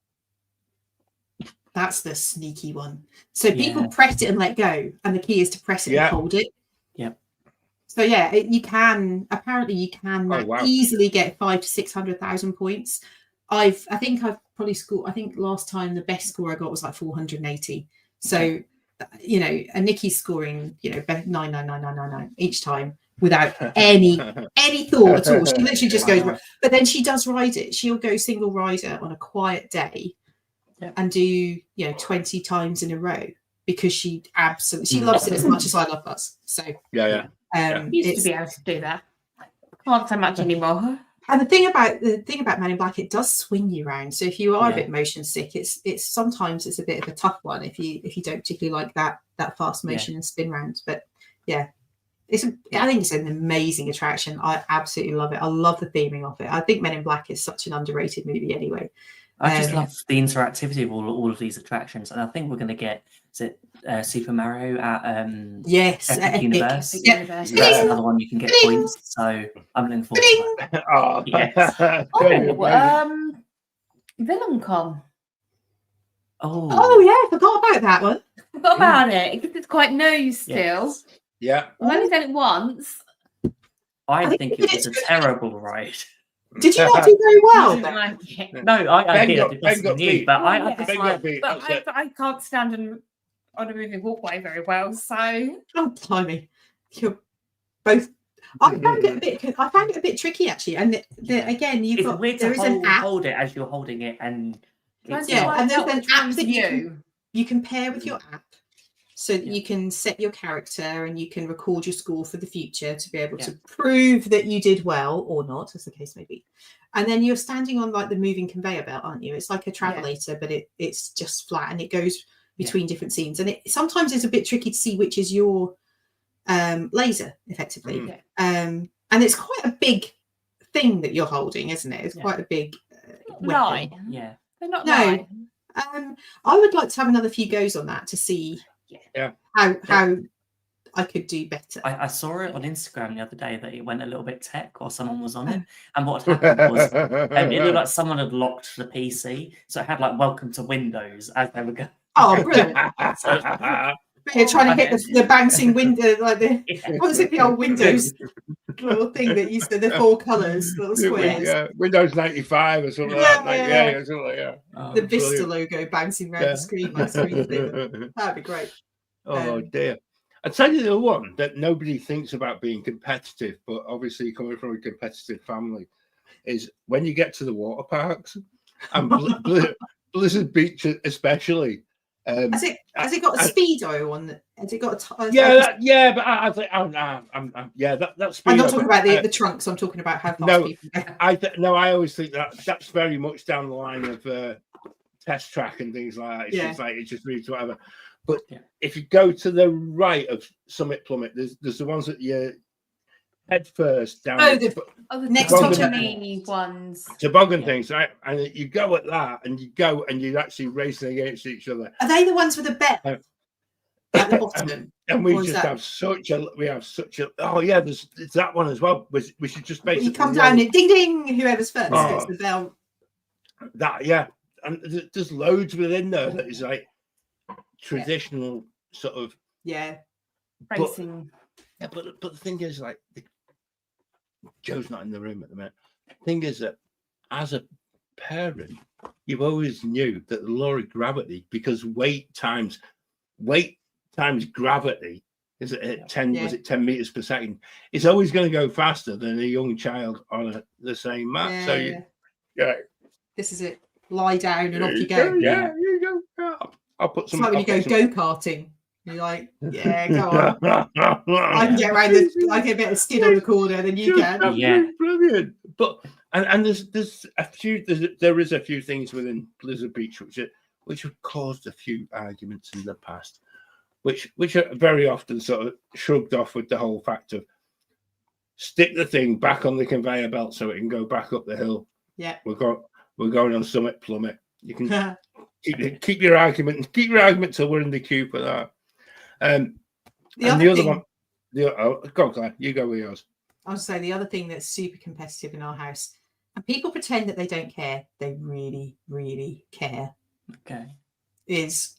[SPEAKER 5] That's the sneaky one. So people press it and let go, and the key is to press it and hold it.
[SPEAKER 1] Yep.
[SPEAKER 5] So you can easily get 500,000 to 600,000 points. I think I've probably scored. I think last time the best score I got was like 480. So and Nikki's scoring 99999 each time without any thought at all. She literally just goes. But then she does ride it. She'll go single rider on a quiet day. And do 20 times in a row, because she loves it as much as I love us. So
[SPEAKER 3] used to be able to do that. Can't so much anymore.
[SPEAKER 5] And the thing about Man in Black, it does swing you around. So if you are a bit motion sick, it's sometimes it's a bit of a tough one if you don't particularly like that fast motion and spin round. But I think it's an amazing attraction. I absolutely love it. I love the theming of it. I think Men in Black is such an underrated movie anyway.
[SPEAKER 1] I just love the interactivity of all of these attractions, and I think we're going to get Super Mario at Epic Universe. That's another one you can get points. So I'm looking forward to that.
[SPEAKER 3] VillainCon.
[SPEAKER 5] Oh yeah, I forgot about that one.
[SPEAKER 3] Forgot about it because it's quite new still.
[SPEAKER 9] Yeah.
[SPEAKER 3] I've only done it once.
[SPEAKER 1] I
[SPEAKER 5] think
[SPEAKER 1] think
[SPEAKER 5] you
[SPEAKER 1] it
[SPEAKER 5] did
[SPEAKER 1] was a
[SPEAKER 5] good.
[SPEAKER 1] terrible ride.
[SPEAKER 5] Did you not do very well?
[SPEAKER 3] Didn't
[SPEAKER 5] then?
[SPEAKER 3] like it.
[SPEAKER 1] No, I
[SPEAKER 9] Ben
[SPEAKER 1] did.
[SPEAKER 9] got-
[SPEAKER 1] I did
[SPEAKER 9] Ben
[SPEAKER 1] better
[SPEAKER 9] got
[SPEAKER 1] than you,
[SPEAKER 9] beat.
[SPEAKER 1] but
[SPEAKER 3] Well,
[SPEAKER 1] I
[SPEAKER 3] yeah.
[SPEAKER 1] just
[SPEAKER 9] Ben
[SPEAKER 1] like.
[SPEAKER 9] got beat.
[SPEAKER 3] But
[SPEAKER 9] That's it.
[SPEAKER 3] I can't stand on a moving walkway very well. So
[SPEAKER 5] Oh, blimey. You're both. I found it a bit tricky actually, and again, you've
[SPEAKER 1] It's
[SPEAKER 5] got
[SPEAKER 1] weird
[SPEAKER 5] there
[SPEAKER 1] to
[SPEAKER 5] is an app.
[SPEAKER 1] hold it as you're holding it, and it's
[SPEAKER 5] Yeah,
[SPEAKER 1] not.
[SPEAKER 5] and there's
[SPEAKER 3] Work
[SPEAKER 5] an
[SPEAKER 3] which
[SPEAKER 5] app
[SPEAKER 3] one's
[SPEAKER 5] that
[SPEAKER 3] you.
[SPEAKER 5] you can pair with your app, so that you can set your character and you can record your score for the future to be able to prove that you did well or not, as the case may be. And then you're standing on like the moving conveyor belt, aren't you? It's like a travelator, but it's just flat and it goes between different scenes. And it sometimes is a bit tricky to see which is your laser, effectively. And it's quite a big thing that you're holding, isn't it? It's quite a big
[SPEAKER 3] Light.
[SPEAKER 5] weapon.
[SPEAKER 1] Yeah.
[SPEAKER 3] They're not
[SPEAKER 5] No.
[SPEAKER 3] light.
[SPEAKER 5] I would like to have another few goes on that to see how I could do better.
[SPEAKER 1] I saw it on Instagram the other day that it went a little bit tech, or someone was on it, and what happened was it looked like someone had locked the PC, so it had like "Welcome to Windows" as they were going.
[SPEAKER 5] Oh, brilliant!
[SPEAKER 1] So,
[SPEAKER 5] You're trying to hit the bouncing window, like what was it, the old Windows little thing that used to the 4 colours, little squares.
[SPEAKER 9] Yeah, Windows 95 or something like that. Like, something like that.
[SPEAKER 5] The Vista logo bouncing around the screen, like screen. That'd be great.
[SPEAKER 9] Oh dear. I'd tell you the other one that nobody thinks about being competitive, but obviously coming from a competitive family, is when you get to the water parks and Blizzard Beach especially.
[SPEAKER 5] Has it got a speedo on? Has it got a?
[SPEAKER 9] But I think that's.
[SPEAKER 5] I'm not talking about the trunks. I'm talking about how fast people go.
[SPEAKER 9] I always think that's very much down the line of test track and things like that. It's just like it just moves whatever. But if you go to the right of Summit Plummet, there's the ones that you head first down.
[SPEAKER 3] The
[SPEAKER 5] next
[SPEAKER 3] toboggan ones.
[SPEAKER 9] Toboggan things, right? And you go at that, and you're actually racing against each other.
[SPEAKER 5] Are they the ones with the bet at the bottom?
[SPEAKER 9] And we just have such a oh yeah, there's that one as well. We should just basically
[SPEAKER 5] you come down and ding ding, whoever's first gets the bell.
[SPEAKER 9] That and there's loads within there that is like traditional sort of
[SPEAKER 3] racing.
[SPEAKER 9] But the thing is, like, Joe's not in the room at the minute. The thing is that as a parent, you always knew that the law of gravity, because weight times gravity is at 10 was it 10 meters per second, it's always going to go faster than a young child on the same mat.
[SPEAKER 5] This is it. Lie down and off you go.
[SPEAKER 9] You go. I'll put some.
[SPEAKER 5] It's like when you go karting. You're like, go on. I can get around I get a bit of skid on the corner, then you can.
[SPEAKER 1] Yeah,
[SPEAKER 9] brilliant. But and there's a few things within Blizzard Beach which have caused a few arguments in the past, which are very often sort of shrugged off with the whole fact of stick the thing back on the conveyor belt so it can go back up the hill. Yeah, we're going on Summit Plummet. You can keep your argument till we're in the queue for that. The other one, go on, Claire, you go with yours.
[SPEAKER 5] I was saying the other thing that's super competitive in our house, and people pretend that they don't care, they really, really care.
[SPEAKER 1] Okay.
[SPEAKER 5] Is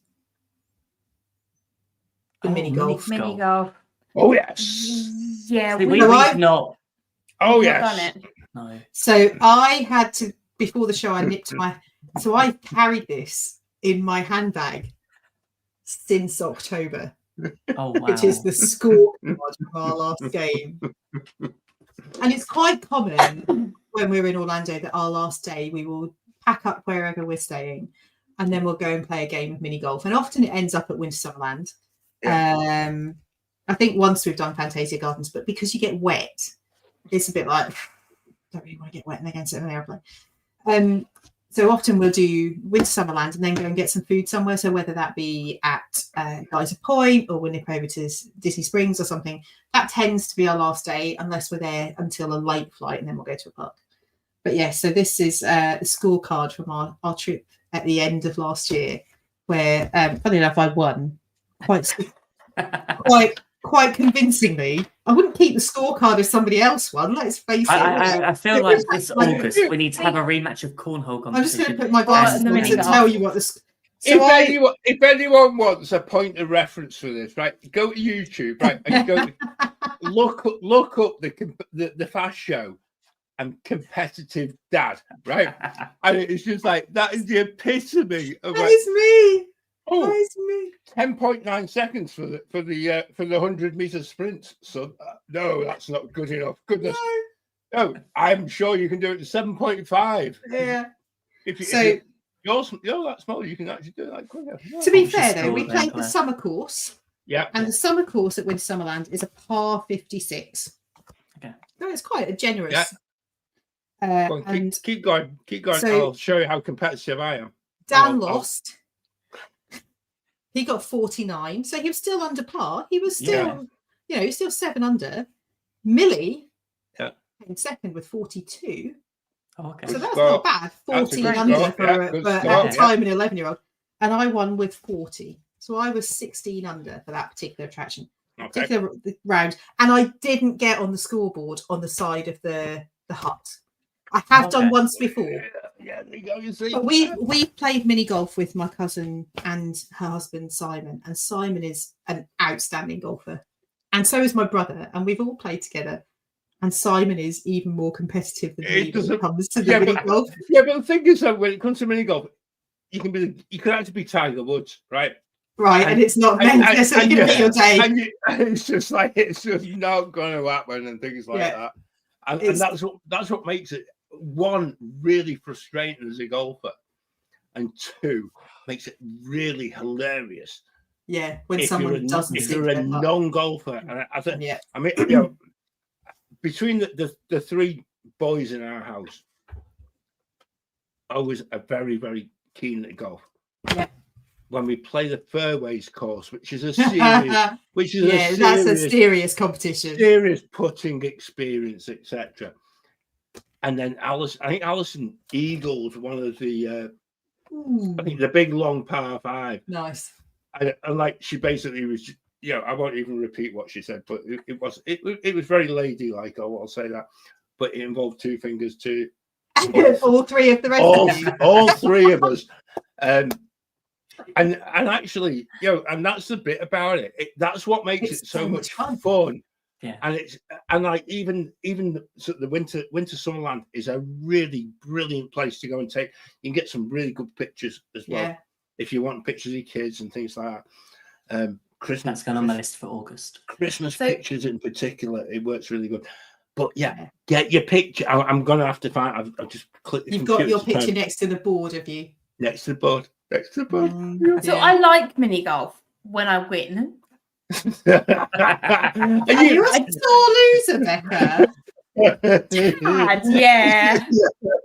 [SPEAKER 5] the mini golf.
[SPEAKER 3] Mini golf.
[SPEAKER 9] Oh yes.
[SPEAKER 3] Yeah,
[SPEAKER 1] we've not.
[SPEAKER 9] Oh
[SPEAKER 3] yes.
[SPEAKER 9] Done
[SPEAKER 3] it.
[SPEAKER 1] No.
[SPEAKER 5] So I had to before the show. I nipped so I carried this in my handbag since October.
[SPEAKER 1] Oh, wow.
[SPEAKER 5] Which is the scorecard from our last game. And it's quite common when we're in Orlando that our last day we will pack up wherever we're staying and then we'll go and play a game of mini golf. And often it ends up at Winter Summerland. I think once we've done Fantasia Gardens, but because you get wet, it's a bit like, don't really want to get wet and then go and sit on an airplane. So often we'll do Winter Summerland and then go and get some food somewhere. So whether that be at Geyser Point or we'll nip over to Disney Springs or something, that tends to be our last day unless we're there until a late flight and then we'll go to a park. But yeah, so this is the scorecard from our trip at the end of last year where, funny enough, I won quite convincingly. I wouldn't keep the scorecard if somebody else won. Let's face it.
[SPEAKER 1] I feel like this August we need to have a rematch of cornhole competition.
[SPEAKER 5] I'm just going to put my glasses on to tell you what this.
[SPEAKER 9] If anyone wants a point of reference for this, right, go to YouTube, right, and look up the fast show and competitive dad, right? And it's just like that is the epitome of
[SPEAKER 5] That
[SPEAKER 9] like,
[SPEAKER 5] is me.
[SPEAKER 9] oh,
[SPEAKER 5] That is me.
[SPEAKER 9] 10.9 seconds for the 100-meter sprint. So no, that's not good enough. Goodness. No, I'm sure you can do it to 7.5.
[SPEAKER 5] Yeah.
[SPEAKER 9] If you're that small, you can actually do it like quicker. Yeah.
[SPEAKER 5] To be
[SPEAKER 1] What's
[SPEAKER 5] fair,
[SPEAKER 1] your
[SPEAKER 5] though, we
[SPEAKER 1] score then,
[SPEAKER 5] played the
[SPEAKER 1] Claire?
[SPEAKER 5] summer course,
[SPEAKER 9] Yeah.
[SPEAKER 5] and the summer course at Winter Summerland is a par 56.
[SPEAKER 1] Okay.
[SPEAKER 5] No, it's quite a generous.
[SPEAKER 9] Go on,
[SPEAKER 5] And
[SPEAKER 9] keep going.
[SPEAKER 5] so-
[SPEAKER 9] I'll show you how competitive I am.
[SPEAKER 5] Dan
[SPEAKER 9] I'll-
[SPEAKER 5] lost. He got 49, so he was still under par. He was still, he was still 7 under. Millie came second with 42.
[SPEAKER 1] Oh, okay.
[SPEAKER 5] So
[SPEAKER 9] Good
[SPEAKER 5] that's
[SPEAKER 9] score.
[SPEAKER 5] not bad.
[SPEAKER 9] That's a
[SPEAKER 5] 14
[SPEAKER 9] good
[SPEAKER 5] under
[SPEAKER 9] score.
[SPEAKER 5] for,
[SPEAKER 9] Yeah, good
[SPEAKER 5] for
[SPEAKER 9] score.
[SPEAKER 5] at the time an 11-year-old. And I won with 40. So I was 16 under for that particular attraction,
[SPEAKER 9] Okay.
[SPEAKER 5] particular round. And I didn't get on the scoreboard on the side of the hut. I have done
[SPEAKER 1] Okay.
[SPEAKER 5] once before.
[SPEAKER 9] Yeah, there you go. You see.
[SPEAKER 5] But we played mini golf with my cousin and her husband Simon, and Simon is an outstanding golfer, and so is my brother, and we've all played together. And Simon is even more competitive than me when it
[SPEAKER 9] doesn't-
[SPEAKER 5] comes to the
[SPEAKER 9] yeah,
[SPEAKER 5] mini
[SPEAKER 9] but-
[SPEAKER 5] golf.
[SPEAKER 9] Yeah, but the thing is that when it comes to mini golf, you can actually be Tiger Woods, right?
[SPEAKER 5] Right, and it's not meant necessarily going to be your day.
[SPEAKER 9] And it's just like it's just not going to happen and things like that. And that's what makes it, one, really frustrating as a golfer, and two, makes it really hilarious.
[SPEAKER 5] Yeah, when
[SPEAKER 9] If
[SPEAKER 5] someone doesn't.
[SPEAKER 9] if
[SPEAKER 5] stick
[SPEAKER 9] you're a
[SPEAKER 5] their putt.
[SPEAKER 9] non-golfer, and I think,
[SPEAKER 5] Yeah.
[SPEAKER 9] I mean, between the 3 boys in our house, I was a very, very keen at golf.
[SPEAKER 5] Yeah.
[SPEAKER 9] When we play the fairways course, which is a serious,
[SPEAKER 5] that's a serious competition.
[SPEAKER 9] serious putting experience, etc. And then I think Alison eagled one of the,
[SPEAKER 5] Ooh,
[SPEAKER 9] I think the big long par 5,
[SPEAKER 5] nice.
[SPEAKER 9] and like she basically was, I won't even repeat what she said, but it was very ladylike. I'll say that, but it involved 2 fingers too.
[SPEAKER 5] All 3 of the rest of them.
[SPEAKER 9] all 3 of us, and actually, and that's the bit about it. That's what makes
[SPEAKER 5] It's
[SPEAKER 9] it so
[SPEAKER 5] so
[SPEAKER 9] much
[SPEAKER 5] much
[SPEAKER 9] fun.
[SPEAKER 1] Yeah.
[SPEAKER 9] And like even the winter Summerland is a really brilliant place to go and take. You can get some really good pictures as well
[SPEAKER 5] Yeah.
[SPEAKER 9] if you want pictures of your kids and things like that. Christmas,
[SPEAKER 1] That's going on my list for August.
[SPEAKER 9] Christmas
[SPEAKER 3] So-
[SPEAKER 9] pictures in particular, it works really good. But get your picture. I'm gonna have to find. I've just clicked. The
[SPEAKER 5] You've got your
[SPEAKER 9] computer to
[SPEAKER 5] picture next to the board, have you?
[SPEAKER 9] next to the board. Next to the board.
[SPEAKER 3] So
[SPEAKER 5] Yeah.
[SPEAKER 3] I like mini golf when I win.
[SPEAKER 5] Are you a sore loser, Becca?
[SPEAKER 3] Bad, yeah.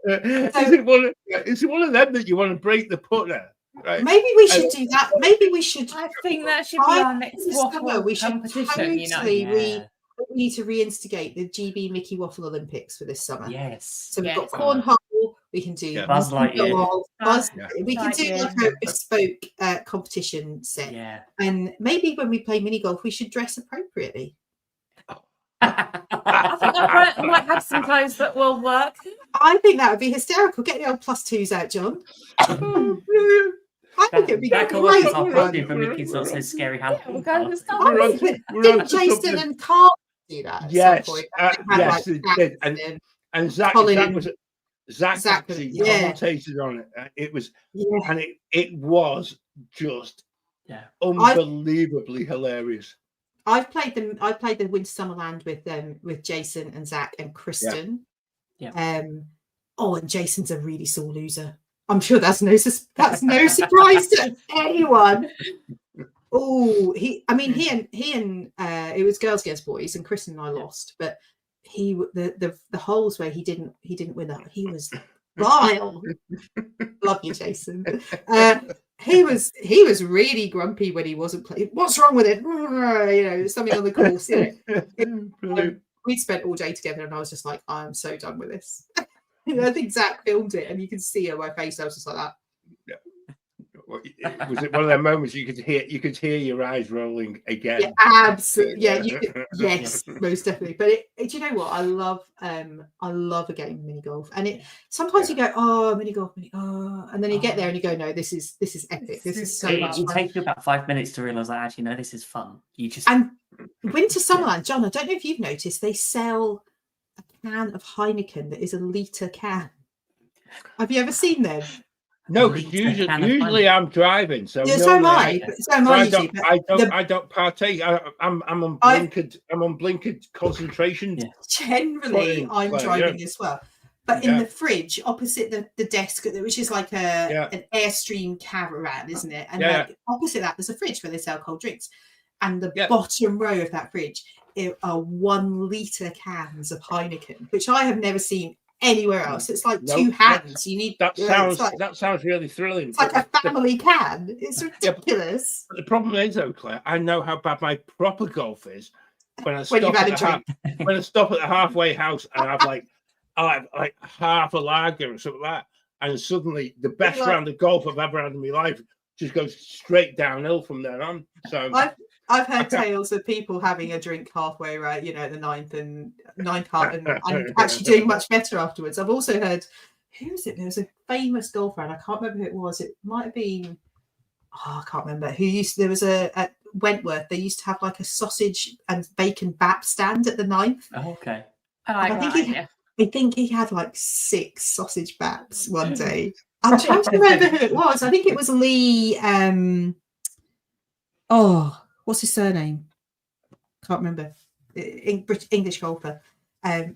[SPEAKER 9] Is it one of them that you want to break the putter? Right.
[SPEAKER 5] Maybe we should do that. Maybe we should.
[SPEAKER 3] I think that should be
[SPEAKER 5] I
[SPEAKER 3] our next
[SPEAKER 5] this summer
[SPEAKER 3] waffle
[SPEAKER 5] we should
[SPEAKER 3] competition, you know.
[SPEAKER 5] totally
[SPEAKER 1] Yeah.
[SPEAKER 5] we need to reinstigate the GB Mickey Waffle Olympics for this summer.
[SPEAKER 1] Yes.
[SPEAKER 5] So we've
[SPEAKER 3] Yes.
[SPEAKER 5] got cornhole. We can do
[SPEAKER 9] Yeah.
[SPEAKER 1] Buzz Lightyear.
[SPEAKER 9] Yeah.
[SPEAKER 5] We can do like a bespoke competition set.
[SPEAKER 1] Yeah.
[SPEAKER 5] And maybe when we play mini golf, we should dress appropriately.
[SPEAKER 3] I think I might have some clothes that will work.
[SPEAKER 5] I think that would be hysterical. Get the old +2s out, John. I think it'd be
[SPEAKER 1] That
[SPEAKER 5] great.
[SPEAKER 1] was our costume for Mickey's Not So Scary
[SPEAKER 3] We'll
[SPEAKER 1] Halloween
[SPEAKER 3] go to
[SPEAKER 1] party.
[SPEAKER 3] Star
[SPEAKER 5] I
[SPEAKER 3] Wars.
[SPEAKER 5] think
[SPEAKER 9] We're
[SPEAKER 5] didn't
[SPEAKER 9] on to
[SPEAKER 5] Jason
[SPEAKER 9] something.
[SPEAKER 5] and Carl do that? At
[SPEAKER 9] Yes,
[SPEAKER 5] some point? I think they had,
[SPEAKER 9] yes,
[SPEAKER 5] like,
[SPEAKER 9] they did.
[SPEAKER 5] Jackson
[SPEAKER 9] And Zach
[SPEAKER 5] Colin
[SPEAKER 9] was
[SPEAKER 5] and-
[SPEAKER 9] Zach
[SPEAKER 5] Zach,
[SPEAKER 9] actually
[SPEAKER 5] yeah.
[SPEAKER 9] commentated on it. It was,
[SPEAKER 5] yeah.
[SPEAKER 9] and it was just
[SPEAKER 1] Yeah.
[SPEAKER 9] unbelievably hilarious.
[SPEAKER 5] I played the Winter Summerland with Jason and Zach and Kristen.
[SPEAKER 1] Yeah.
[SPEAKER 5] And Jason's a really sore loser. I'm sure that's no surprise to anyone. Oh, he and it was girls against boys, and Kristen and I lost, but the holes where he didn't win that, he was vile. Love you, Jason. He was really grumpy when he wasn't playing. What's wrong with it? Something on the course.
[SPEAKER 9] Brilliant.
[SPEAKER 5] We'd spent all day together, and I was just like, I'm so done with this. I think Zach filmed it, and you can see on my face. I was just like that.
[SPEAKER 9] Was it one of them moments you could hear your eyes rolling again?
[SPEAKER 5] Yeah, absolutely. Yeah, yes, most definitely. But do you know what? I love a game of mini golf, and sometimes you go, oh, mini golf, and then you get there and you go, no, this is epic. This is so much
[SPEAKER 1] It
[SPEAKER 5] fun.
[SPEAKER 1] takes you about 5 minutes to realise that actually, no, this is fun. You just
[SPEAKER 5] And Winter Summerland, John, I don't know if you've noticed, they sell a can of Heineken that is a litre can. Have you ever seen them?
[SPEAKER 9] No, because usually I'm driving, so
[SPEAKER 5] yeah, so am I.
[SPEAKER 9] I don't partake. I'm on blinkered concentration.
[SPEAKER 1] Yeah.
[SPEAKER 5] Generally, I'm driving as well. But in the fridge opposite the desk, which is like an Airstream caravan, isn't it? And like, opposite that, there's a fridge where they sell cold drinks. And the bottom row of that fridge are 1 litre cans of Heineken, which I have never seen anywhere else. It's like 2 hands. You need
[SPEAKER 9] that sounds really thrilling.
[SPEAKER 5] It's like a family can. It's ridiculous.
[SPEAKER 9] But the problem is, though, Claire, I know how bad my proper golf is when I stop at the halfway house and I have like half a lager or something like that, and suddenly the best round of golf I've ever had in my life just goes straight downhill from there on. So
[SPEAKER 5] I've heard tales of people having a drink halfway, right? You know, the ninth heart, and actually doing much better afterwards. I've also heard, who was it? There was a famous golfer, and I can't remember who it was. It might have been, I can't remember there was at Wentworth. They used to have like a sausage and bacon bap stand at the ninth.
[SPEAKER 1] Oh, okay.
[SPEAKER 5] I think he had like 6 sausage baps one day. I'm trying to remember who it was. I think it was Lee. What's his surname? Can't remember. English golfer.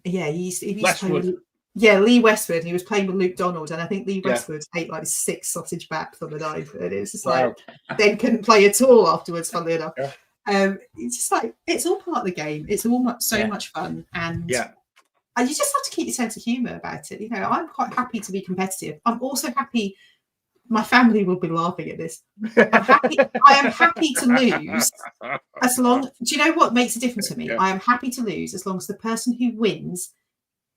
[SPEAKER 5] He used to play with, Lee Westwood. He was playing with Luke Donald, and I think Lee Westwood ate like 6 sausage baps on the night, and it was just like then couldn't play at all afterwards. Funnily enough, it's just like it's all part of the game. It's all much fun, and you just have to keep your sense of humour about it. You know, I'm quite happy to be competitive. I'm also happy. My family will be laughing at this. I am happy to lose as long. Do you know what makes a difference to me? I am happy to lose as long as the person who wins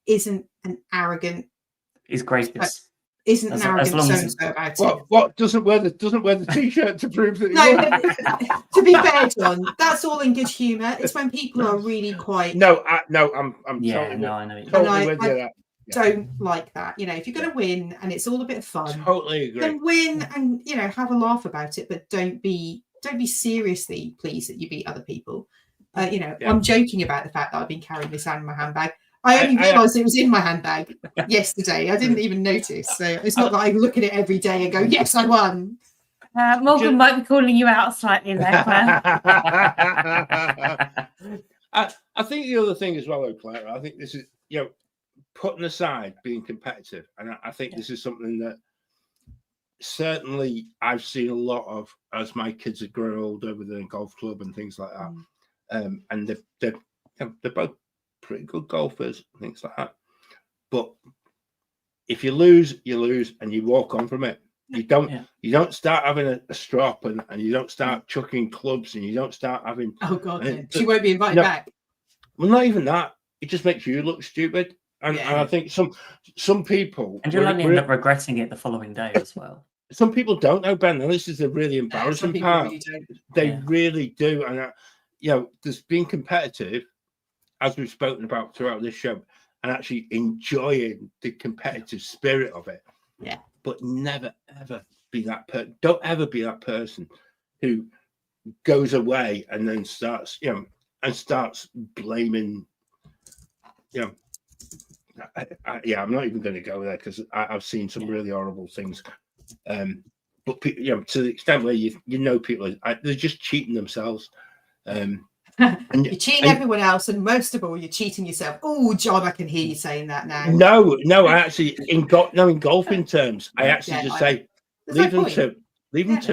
[SPEAKER 5] isn't an arrogant.
[SPEAKER 1] Is gracious.
[SPEAKER 5] Isn't an arrogant so-and-so about it.
[SPEAKER 9] What doesn't wear the t-shirt to prove that?
[SPEAKER 5] No, to be fair, John, that's all in good humour. It's when people are really quite.
[SPEAKER 9] I'm totally.
[SPEAKER 1] I know.
[SPEAKER 9] Totally with you that.
[SPEAKER 5] Don't like that. You know, if you're going to win and it's all a bit of fun,
[SPEAKER 9] totally agree.
[SPEAKER 5] Then win and have a laugh about it, but don't be seriously pleased that you beat other people. I'm joking about the fact that I've been carrying this in my handbag. I only realised it was in my handbag yesterday. I didn't even notice. So it's not that I look at it every day and go, "Yes, I won."
[SPEAKER 3] Morgan might be calling you out slightly there, Claire.
[SPEAKER 9] I think the other thing as well, though, Claire, I think this is putting aside being competitive, and I think this is something that certainly I've seen a lot of as my kids have grown older with the golf club and things like that. And they're both pretty good golfers, things like that. But if you lose, and you walk on from it. You don't start having a strop and you don't start chucking clubs and you don't start having.
[SPEAKER 5] Oh God, she won't be invited back.
[SPEAKER 9] Well, not even that. It just makes you look stupid. And I think some people,
[SPEAKER 1] and you'll only end up regretting it the following day as well.
[SPEAKER 9] Some people don't know, Ben. And this is the really embarrassing part. Really really do. And there's being competitive, as we've spoken about throughout this show, and actually enjoying the competitive spirit of it.
[SPEAKER 5] Yeah.
[SPEAKER 9] But never ever be that person. Don't ever be that person who goes away and then starts blaming. I'm not even going to go there because I've seen some really horrible things. But to the extent where people they're just cheating themselves.
[SPEAKER 5] You're cheating everyone else, and most of all, you're cheating yourself. Oh, John, I can hear you saying that now.
[SPEAKER 9] No, I actually in golfing terms, I actually just say leave them to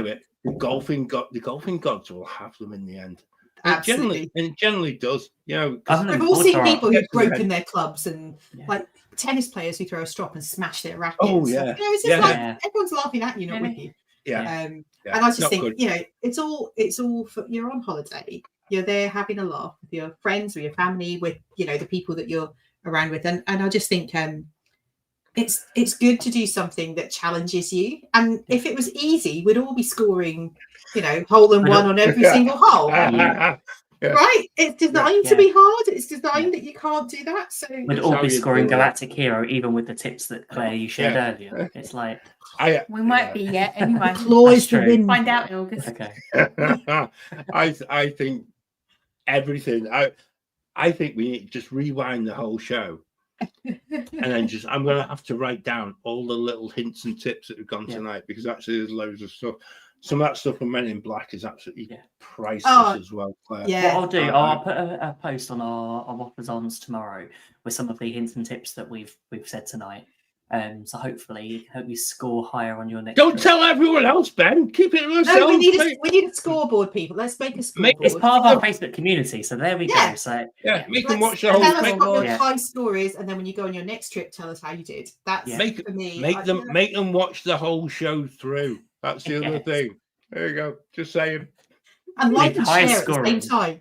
[SPEAKER 9] it. The golfing gods will have them in the end.
[SPEAKER 5] Absolutely.
[SPEAKER 9] It generally does.
[SPEAKER 5] We've all seen people who've broken their clubs and like tennis players who throw a strop and smash their rackets.
[SPEAKER 9] Oh yeah.
[SPEAKER 5] It's just like everyone's laughing at you, not with you.
[SPEAKER 9] Yeah.
[SPEAKER 5] And I just think it's all for, you're on holiday. You're there having a laugh with your friends or your family, with the people that you're around with, and I just think it's good to do something that challenges you. And if it was easy, we'd all be scoring, hole in one on every single hole.
[SPEAKER 9] Yeah.
[SPEAKER 5] Right? It's designed to be hard. It's designed that you can't do that. So
[SPEAKER 1] We'd all be scoring Galactic Hero, even with the tips that Claire you shared earlier. It's like
[SPEAKER 3] we might be yet anyway.
[SPEAKER 5] Claws to win.
[SPEAKER 3] Find out in August.
[SPEAKER 1] okay.
[SPEAKER 9] I think everything. I think we need to just rewind the whole show, and then I'm going to have to write down all the little hints and tips that have gone tonight, because actually there's loads of stuff. Some of that stuff from Men in Black is absolutely priceless as well, Claire.
[SPEAKER 5] Yeah.
[SPEAKER 1] What I'll do, I'll put a post on our Wafflers Ons tomorrow with some of the hints and tips that we've said tonight. So hopefully, hope you score higher on your next.
[SPEAKER 9] Don't tell everyone else, Ben. Keep it to yourself.
[SPEAKER 5] No, we need a scoreboard, people. Let's make a scoreboard.
[SPEAKER 1] It's part of our Facebook community, so there we go. So
[SPEAKER 9] we can watch the whole
[SPEAKER 5] thing.
[SPEAKER 9] thing.
[SPEAKER 5] What your high score is, and then when you go on your next trip, tell us how you did. That's for me.
[SPEAKER 9] Make them watch the whole show through. That's the other thing. There you go. Just saying.
[SPEAKER 5] And like and share at the same time.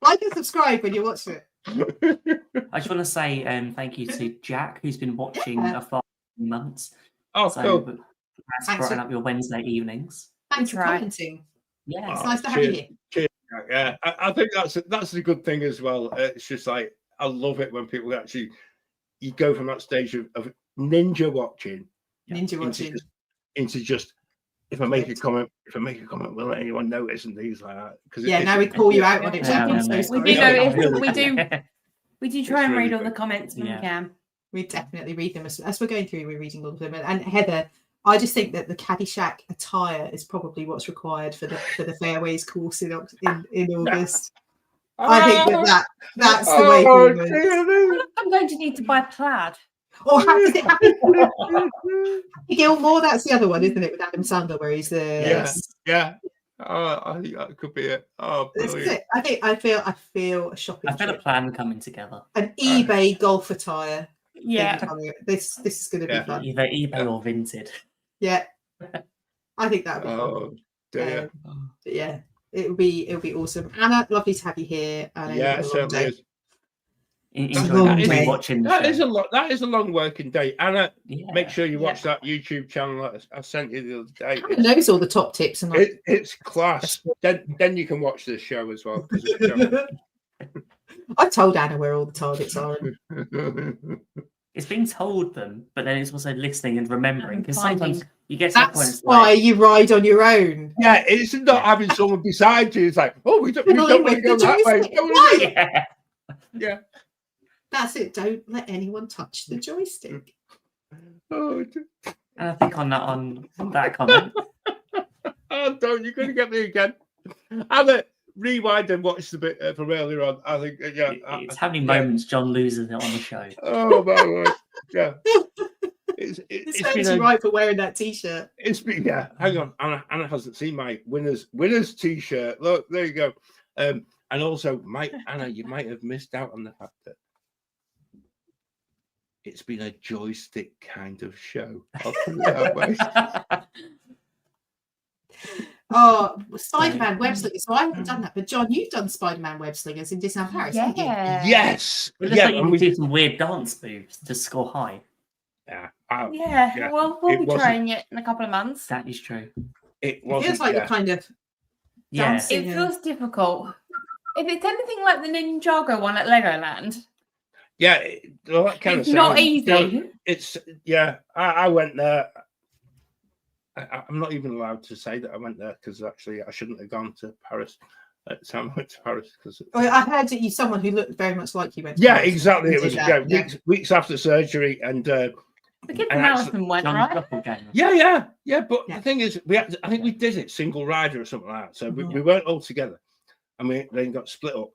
[SPEAKER 5] Like and subscribe when you watch it.
[SPEAKER 1] I just want to say thank you to Jack, who's been watching for months.
[SPEAKER 9] Oh,
[SPEAKER 1] so
[SPEAKER 9] cool.
[SPEAKER 1] That's brightening up your Wednesday evenings.
[SPEAKER 5] Thanks for commenting.
[SPEAKER 1] Yeah,
[SPEAKER 5] it's nice to have you here.
[SPEAKER 9] Cheers, Jack. Yeah, I think that's a good thing as well. It's just like, I love it when people actually, you go from that stage of ninja watching into just, if I make a comment, will anyone notice, and things like that? Because
[SPEAKER 5] now we call you out on it.
[SPEAKER 3] We do try and read all the comments when we can.
[SPEAKER 5] We definitely read them as we're going through. We're reading all of them. And Heather, I just think that the Caddyshack attire is probably what's required for the Fairways course in August. I think that's the way forward.
[SPEAKER 3] I'm going to need to buy plaid.
[SPEAKER 5] Or Happy Gilmore, that's the other one, isn't it, with Adam Sandler, where he's the
[SPEAKER 9] I think that could be it. Oh, brilliant.
[SPEAKER 5] I feel a shopping.
[SPEAKER 1] I feel a plan coming together.
[SPEAKER 5] An eBay golf attire.
[SPEAKER 3] Yeah,
[SPEAKER 5] this is going to be fun.
[SPEAKER 1] Either eBay or Vinted.
[SPEAKER 5] Yeah, I think that would be fun.
[SPEAKER 9] Oh dear.
[SPEAKER 5] Yeah, it'll be awesome. Anna, lovely to have you here.
[SPEAKER 9] Yeah, certainly is.
[SPEAKER 1] Enjoy watching.
[SPEAKER 9] That is a long working day. Anna, make sure you watch that YouTube channel I sent you the other day.
[SPEAKER 5] Anna knows all the top tips, and
[SPEAKER 9] it's class. Then you can watch this show as well.
[SPEAKER 5] I told Anna where all the targets are.
[SPEAKER 1] It's being told them, but then it's also listening and remembering, because sometimes you get to
[SPEAKER 5] that's
[SPEAKER 1] the point. That's
[SPEAKER 5] why you ride on your own.
[SPEAKER 9] Yeah, it's not having someone beside you. It's like, oh, we don't want to go that way. Yeah.
[SPEAKER 5] That's it. Don't let anyone touch the joystick.
[SPEAKER 9] Oh,
[SPEAKER 1] and I think on that comment.
[SPEAKER 9] Oh, don't! You're going to get me again. I'll rewind and watch the bit from earlier on. I think,
[SPEAKER 1] it's how many moments John loses it on the show.
[SPEAKER 9] Oh my word! Yeah,
[SPEAKER 5] it's been right for wearing that T-shirt.
[SPEAKER 9] It's been Hang on, Anna hasn't seen my winners T-shirt. Look, there you go. And also, Anna, you might have missed out on the fact that it's been a joystick kind of show. I'll put it that way.
[SPEAKER 5] Oh, Spider-Man web slingers. So I haven't done that, but John, you've done Spider-Man web slingers in Disneyland Paris, haven't you?
[SPEAKER 9] Yes.
[SPEAKER 1] And we do some weird dance moves to score high.
[SPEAKER 3] Yeah. Well, we'll be trying it in a couple of months.
[SPEAKER 1] That is true.
[SPEAKER 5] It feels like you're kind of dancing.
[SPEAKER 3] It feels difficult. If it's anything like the Ninjago one at Legoland.
[SPEAKER 9] Yeah, well, that kind
[SPEAKER 3] it's
[SPEAKER 9] of
[SPEAKER 3] not easy.
[SPEAKER 9] It's I went there. I'm not even allowed to say that I went there, because actually I shouldn't have gone to Paris. So I went to Paris because
[SPEAKER 5] I heard that you someone who looked very much like you went to
[SPEAKER 9] Paris.
[SPEAKER 5] Exactly.
[SPEAKER 9] It was weeks after surgery, and
[SPEAKER 3] the kid from Marathon went, right?
[SPEAKER 9] Yeah. But the thing is, I think we did it single rider or something like that. So we weren't all together, and we then got split up,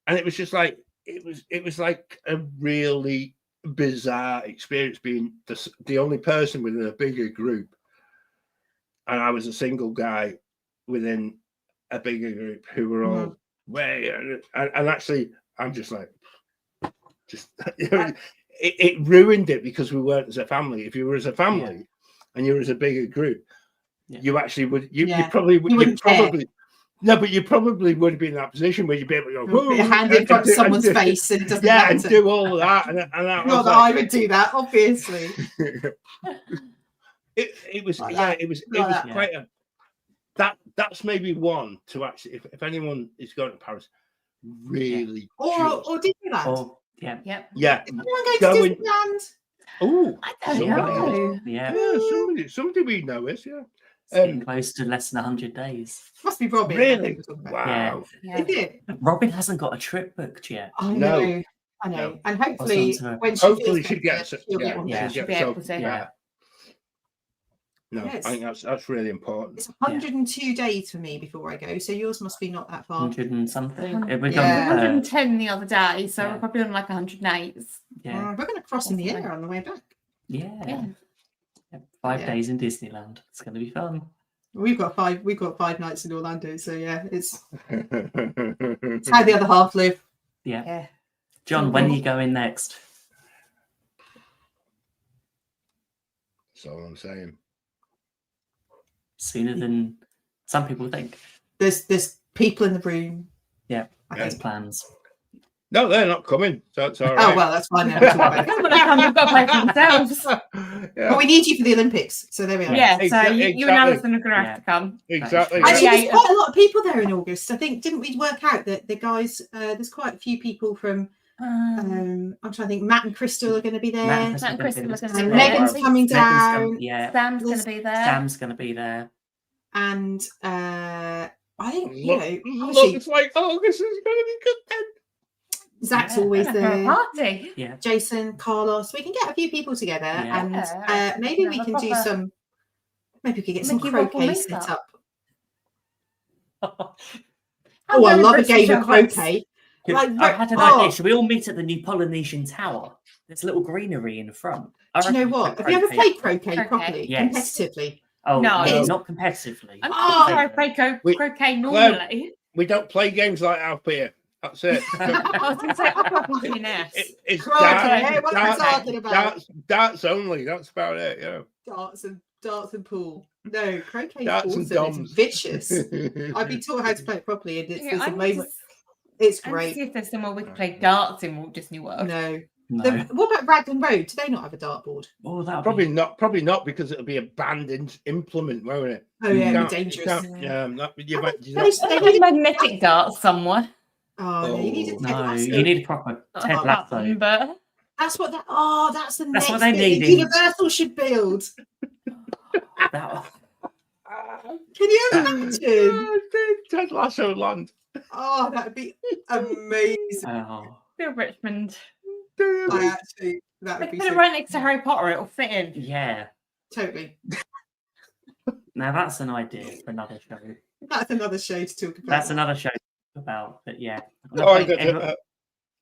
[SPEAKER 9] and it was just like it was like a really bizarre experience being the only person within a bigger group, and I was a single guy within a bigger group who were all way, and actually I'm just like it ruined it, because we weren't as a family. If you were as a family and you were as a bigger group, you actually would you probably No, but you probably would have been in that position where you'd be able to go,
[SPEAKER 5] Put your hand in front of someone's face and it doesn't
[SPEAKER 9] yeah,
[SPEAKER 5] matter.
[SPEAKER 9] and do all that. And that
[SPEAKER 5] Not
[SPEAKER 9] was
[SPEAKER 5] that I would do that, obviously.
[SPEAKER 9] it was
[SPEAKER 5] Like
[SPEAKER 9] yeah,
[SPEAKER 5] that.
[SPEAKER 9] it was
[SPEAKER 5] Like that.
[SPEAKER 9] quite a that's maybe one to actually if anyone is going to Paris, really
[SPEAKER 5] Or Disneyland.
[SPEAKER 1] Or
[SPEAKER 3] Yep.
[SPEAKER 9] yeah,
[SPEAKER 5] Is anyone
[SPEAKER 9] go
[SPEAKER 5] going
[SPEAKER 9] in-
[SPEAKER 5] to Disneyland?
[SPEAKER 9] oh,
[SPEAKER 3] I don't know.
[SPEAKER 1] yeah,
[SPEAKER 9] somebody we know is
[SPEAKER 1] it's getting close to less than 100 days.
[SPEAKER 5] Must be Robin. I
[SPEAKER 9] really
[SPEAKER 5] think we're talking about.
[SPEAKER 9] wow.
[SPEAKER 3] Yeah.
[SPEAKER 5] Is it?
[SPEAKER 1] Robin hasn't got a trip booked yet.
[SPEAKER 5] I
[SPEAKER 9] No.
[SPEAKER 5] know. I know.
[SPEAKER 9] No.
[SPEAKER 5] And hopefully,
[SPEAKER 1] Awesome, so-
[SPEAKER 5] when she
[SPEAKER 9] Hopefully
[SPEAKER 5] feels
[SPEAKER 9] she
[SPEAKER 5] better,
[SPEAKER 9] gets it.
[SPEAKER 5] she'll get
[SPEAKER 9] Yeah,
[SPEAKER 5] one.
[SPEAKER 1] yeah.
[SPEAKER 9] she'll
[SPEAKER 3] She'll
[SPEAKER 9] get
[SPEAKER 3] be able
[SPEAKER 9] so-
[SPEAKER 3] to.
[SPEAKER 1] Yeah.
[SPEAKER 9] No,
[SPEAKER 5] Yes.
[SPEAKER 9] I think that's really important.
[SPEAKER 5] It's 102 days for me before I go, so yours must be not that far.
[SPEAKER 1] 100 and something.
[SPEAKER 3] Yeah.
[SPEAKER 1] We've
[SPEAKER 5] Yeah.
[SPEAKER 1] done
[SPEAKER 3] 110 the other day, so
[SPEAKER 1] Yeah.
[SPEAKER 3] we're probably on like 108.
[SPEAKER 1] yeah,
[SPEAKER 5] We're going to cross in the
[SPEAKER 3] Definitely.
[SPEAKER 5] air on the way back.
[SPEAKER 1] yeah.
[SPEAKER 3] Yeah.
[SPEAKER 1] Yeah, 5
[SPEAKER 5] Yeah.
[SPEAKER 1] days in Disneyland. It's going to be fun.
[SPEAKER 5] We've got 5 nights in Orlando, so yeah, it's how the other half live.
[SPEAKER 1] Yeah.
[SPEAKER 3] Yeah.
[SPEAKER 1] John, when are you going next?
[SPEAKER 9] That's all I'm saying.
[SPEAKER 1] Sooner than some people think.
[SPEAKER 5] There's people in the room.
[SPEAKER 1] Yeah.
[SPEAKER 5] I
[SPEAKER 1] There's
[SPEAKER 5] think.
[SPEAKER 1] plans.
[SPEAKER 9] No, they're not coming. So it's all
[SPEAKER 5] Oh
[SPEAKER 9] right.
[SPEAKER 5] well, that's fine. Then. We'll talk about it.
[SPEAKER 3] Come on, they've got to play for themselves.
[SPEAKER 9] Yeah,
[SPEAKER 5] But we need you for the Olympics, so there we are.
[SPEAKER 3] Yeah, so you and
[SPEAKER 9] Exactly.
[SPEAKER 3] Alison are going to have to come.
[SPEAKER 9] exactly.
[SPEAKER 1] Actually,
[SPEAKER 5] Actually,
[SPEAKER 3] Yeah.
[SPEAKER 5] there's quite a lot of people there in August. I think didn't we work out that the guys? There's quite a few people from. I'm trying to think. Matt and Crystal are going to be there.
[SPEAKER 1] Matt
[SPEAKER 3] Matt and Crystal are gonna
[SPEAKER 5] And
[SPEAKER 3] be
[SPEAKER 5] Megan's
[SPEAKER 3] there.
[SPEAKER 5] coming down,
[SPEAKER 1] Yeah.
[SPEAKER 3] Sam's going to be there.
[SPEAKER 1] Sam's going to be there.
[SPEAKER 5] and I think
[SPEAKER 9] Look,
[SPEAKER 5] obviously
[SPEAKER 9] looks like August is going to be good then.
[SPEAKER 5] Zach's
[SPEAKER 1] Yeah.
[SPEAKER 5] always
[SPEAKER 3] For a
[SPEAKER 5] there.
[SPEAKER 3] party.
[SPEAKER 1] Yeah.
[SPEAKER 5] Jason, Carlos. We can get a few people together,
[SPEAKER 1] Yeah.
[SPEAKER 5] and maybe we
[SPEAKER 3] Have a
[SPEAKER 5] can do
[SPEAKER 3] proper
[SPEAKER 5] some. Maybe we could get some
[SPEAKER 3] Mickey Waffle
[SPEAKER 5] croquet
[SPEAKER 3] meetup.
[SPEAKER 5] set up.
[SPEAKER 3] How
[SPEAKER 5] Oh, I
[SPEAKER 3] many
[SPEAKER 5] love a
[SPEAKER 3] British
[SPEAKER 5] game of
[SPEAKER 3] events?
[SPEAKER 5] croquet.
[SPEAKER 1] Could-
[SPEAKER 5] Like,
[SPEAKER 1] I had an
[SPEAKER 5] oh.
[SPEAKER 1] idea. Should we all meet at the new Polynesian Tower? There's a little greenery in the front. I
[SPEAKER 5] Do you know
[SPEAKER 1] reckon we
[SPEAKER 5] what?
[SPEAKER 1] could
[SPEAKER 5] Have you ever
[SPEAKER 1] croquet.
[SPEAKER 5] played croquet
[SPEAKER 3] Croquet.
[SPEAKER 5] properly,
[SPEAKER 1] Yes.
[SPEAKER 5] competitively?
[SPEAKER 1] Oh,
[SPEAKER 3] No.
[SPEAKER 1] no, not competitively.
[SPEAKER 3] I'm
[SPEAKER 5] Oh.
[SPEAKER 3] sorry, I play croquet
[SPEAKER 9] Claire-
[SPEAKER 3] normally.
[SPEAKER 9] We don't play games like that up here. That's it.
[SPEAKER 3] I was going to say, I'm not thinking yes.
[SPEAKER 9] It's
[SPEAKER 5] Croquet, what are we talking about?
[SPEAKER 9] darts only. That's about it. Yeah.
[SPEAKER 5] Darts and pool. No, croquet is
[SPEAKER 9] Darts and
[SPEAKER 5] awesome. It's
[SPEAKER 9] doms.
[SPEAKER 5] vicious. I've been taught how to play it properly, and it's
[SPEAKER 3] Yeah,
[SPEAKER 5] there's
[SPEAKER 3] I
[SPEAKER 5] a
[SPEAKER 3] need
[SPEAKER 5] moment.
[SPEAKER 3] to
[SPEAKER 5] It's
[SPEAKER 3] see
[SPEAKER 5] great.
[SPEAKER 3] if there's somewhere we can play darts in Walt Disney World.
[SPEAKER 5] No.
[SPEAKER 1] No.
[SPEAKER 5] What about Raglan Road? Do they not have a dartboard?
[SPEAKER 1] Oh, that
[SPEAKER 9] Probably not because it'll be a banned implement, won't it?
[SPEAKER 5] Oh
[SPEAKER 9] You
[SPEAKER 5] yeah,
[SPEAKER 9] can't-
[SPEAKER 5] it'd be
[SPEAKER 9] you
[SPEAKER 5] dangerous.
[SPEAKER 9] can't- Yeah, you might- you
[SPEAKER 5] They
[SPEAKER 9] know-
[SPEAKER 5] should- they
[SPEAKER 3] They
[SPEAKER 5] need-
[SPEAKER 3] magnetic darts somewhere.
[SPEAKER 5] Oh, no, you need a
[SPEAKER 9] Oh,
[SPEAKER 5] Ted
[SPEAKER 1] No,
[SPEAKER 5] Lasso.
[SPEAKER 1] you need a proper Ted Lasso.
[SPEAKER 3] But
[SPEAKER 5] That's what that. Oh, that's the
[SPEAKER 1] That's
[SPEAKER 5] next
[SPEAKER 1] what they
[SPEAKER 5] thing
[SPEAKER 1] needed.
[SPEAKER 5] Universal should build.
[SPEAKER 1] That,
[SPEAKER 5] Can you imagine?
[SPEAKER 9] Ted Lasso land.
[SPEAKER 5] Oh, that'd be amazing.
[SPEAKER 1] oh,
[SPEAKER 3] Bill Richmond.
[SPEAKER 5] That
[SPEAKER 3] They
[SPEAKER 5] would be
[SPEAKER 3] put it
[SPEAKER 5] so,
[SPEAKER 3] right next to Harry Potter, it'll fit in.
[SPEAKER 1] yeah.
[SPEAKER 5] totally.
[SPEAKER 1] Now that's an idea for another show.
[SPEAKER 5] That's another show to talk about.
[SPEAKER 1] That's another show to talk about. But yeah.
[SPEAKER 9] Oh,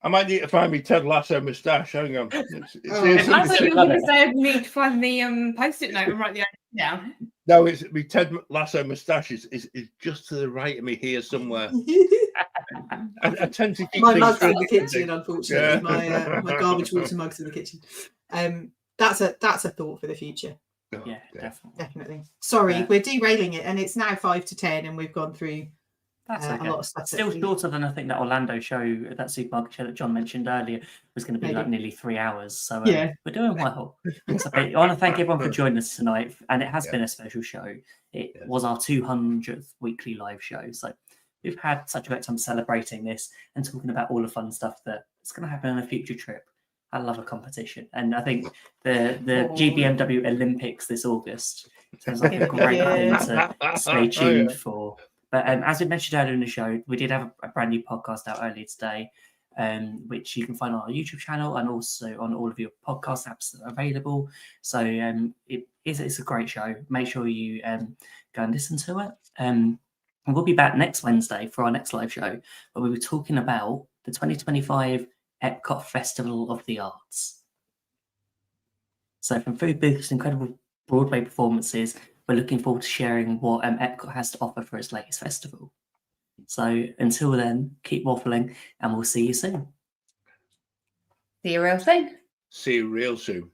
[SPEAKER 9] I might need to find me Ted Lasso moustache. Hang on. It's
[SPEAKER 5] Oh.
[SPEAKER 9] here
[SPEAKER 3] I
[SPEAKER 9] somewhere.
[SPEAKER 3] thought you were
[SPEAKER 1] love
[SPEAKER 3] going
[SPEAKER 1] it.
[SPEAKER 3] to say you need to find the post-it note and write the idea down.
[SPEAKER 9] No, it's me Ted Lasso moustache is just to the right of me here somewhere. I tend to keep
[SPEAKER 5] My
[SPEAKER 9] things
[SPEAKER 5] mug's in the
[SPEAKER 9] really
[SPEAKER 5] kitchen, unfortunately.
[SPEAKER 9] Yeah.
[SPEAKER 5] My garbage water mug's in the kitchen. That's a thought for the future,
[SPEAKER 9] Oh,
[SPEAKER 1] Yeah,
[SPEAKER 9] dear.
[SPEAKER 1] definitely.
[SPEAKER 5] definitely. Sorry,
[SPEAKER 1] Yeah.
[SPEAKER 5] we're derailing it, and it's now 5 to 10, and we've gone through
[SPEAKER 1] That's
[SPEAKER 5] a
[SPEAKER 1] okay.
[SPEAKER 5] lot of stuff. that
[SPEAKER 1] Still
[SPEAKER 5] we-
[SPEAKER 1] shorter than I think that Orlando show, that supermarket show that John mentioned earlier, was going to be like
[SPEAKER 5] Maybe.
[SPEAKER 1] nearly 3 hours. So
[SPEAKER 5] Yeah.
[SPEAKER 1] we're doing well. So I want to thank everyone for joining us tonight, and it has
[SPEAKER 9] Yeah.
[SPEAKER 1] been a special show. It
[SPEAKER 9] Yeah.
[SPEAKER 1] was our 200th weekly live show, so we've had such a great time celebrating this and talking about all the fun stuff that is going to happen on a future trip. I love a competition, and I think the
[SPEAKER 3] Oh.
[SPEAKER 1] GBMW Olympics this August sounds like a great
[SPEAKER 5] Yeah.
[SPEAKER 1] thing to stay tuned for. But as we mentioned earlier in the show, we did have a brand new podcast out earlier today, which you can find on our YouTube channel and also on all of your podcast apps that are available. So it's a great show. Make sure you go and listen to it. And we'll be back next Wednesday for our next live show, where we were talking about the 2025 Epcot Festival of the Arts. So from food booths, incredible Broadway performances, we're looking forward to sharing what Epcot has to offer for its latest festival. So until then, keep waffling, and we'll see you soon.
[SPEAKER 3] See you real soon.
[SPEAKER 9] See you real soon.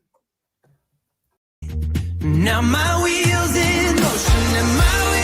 [SPEAKER 2] Now my wheels in motion and my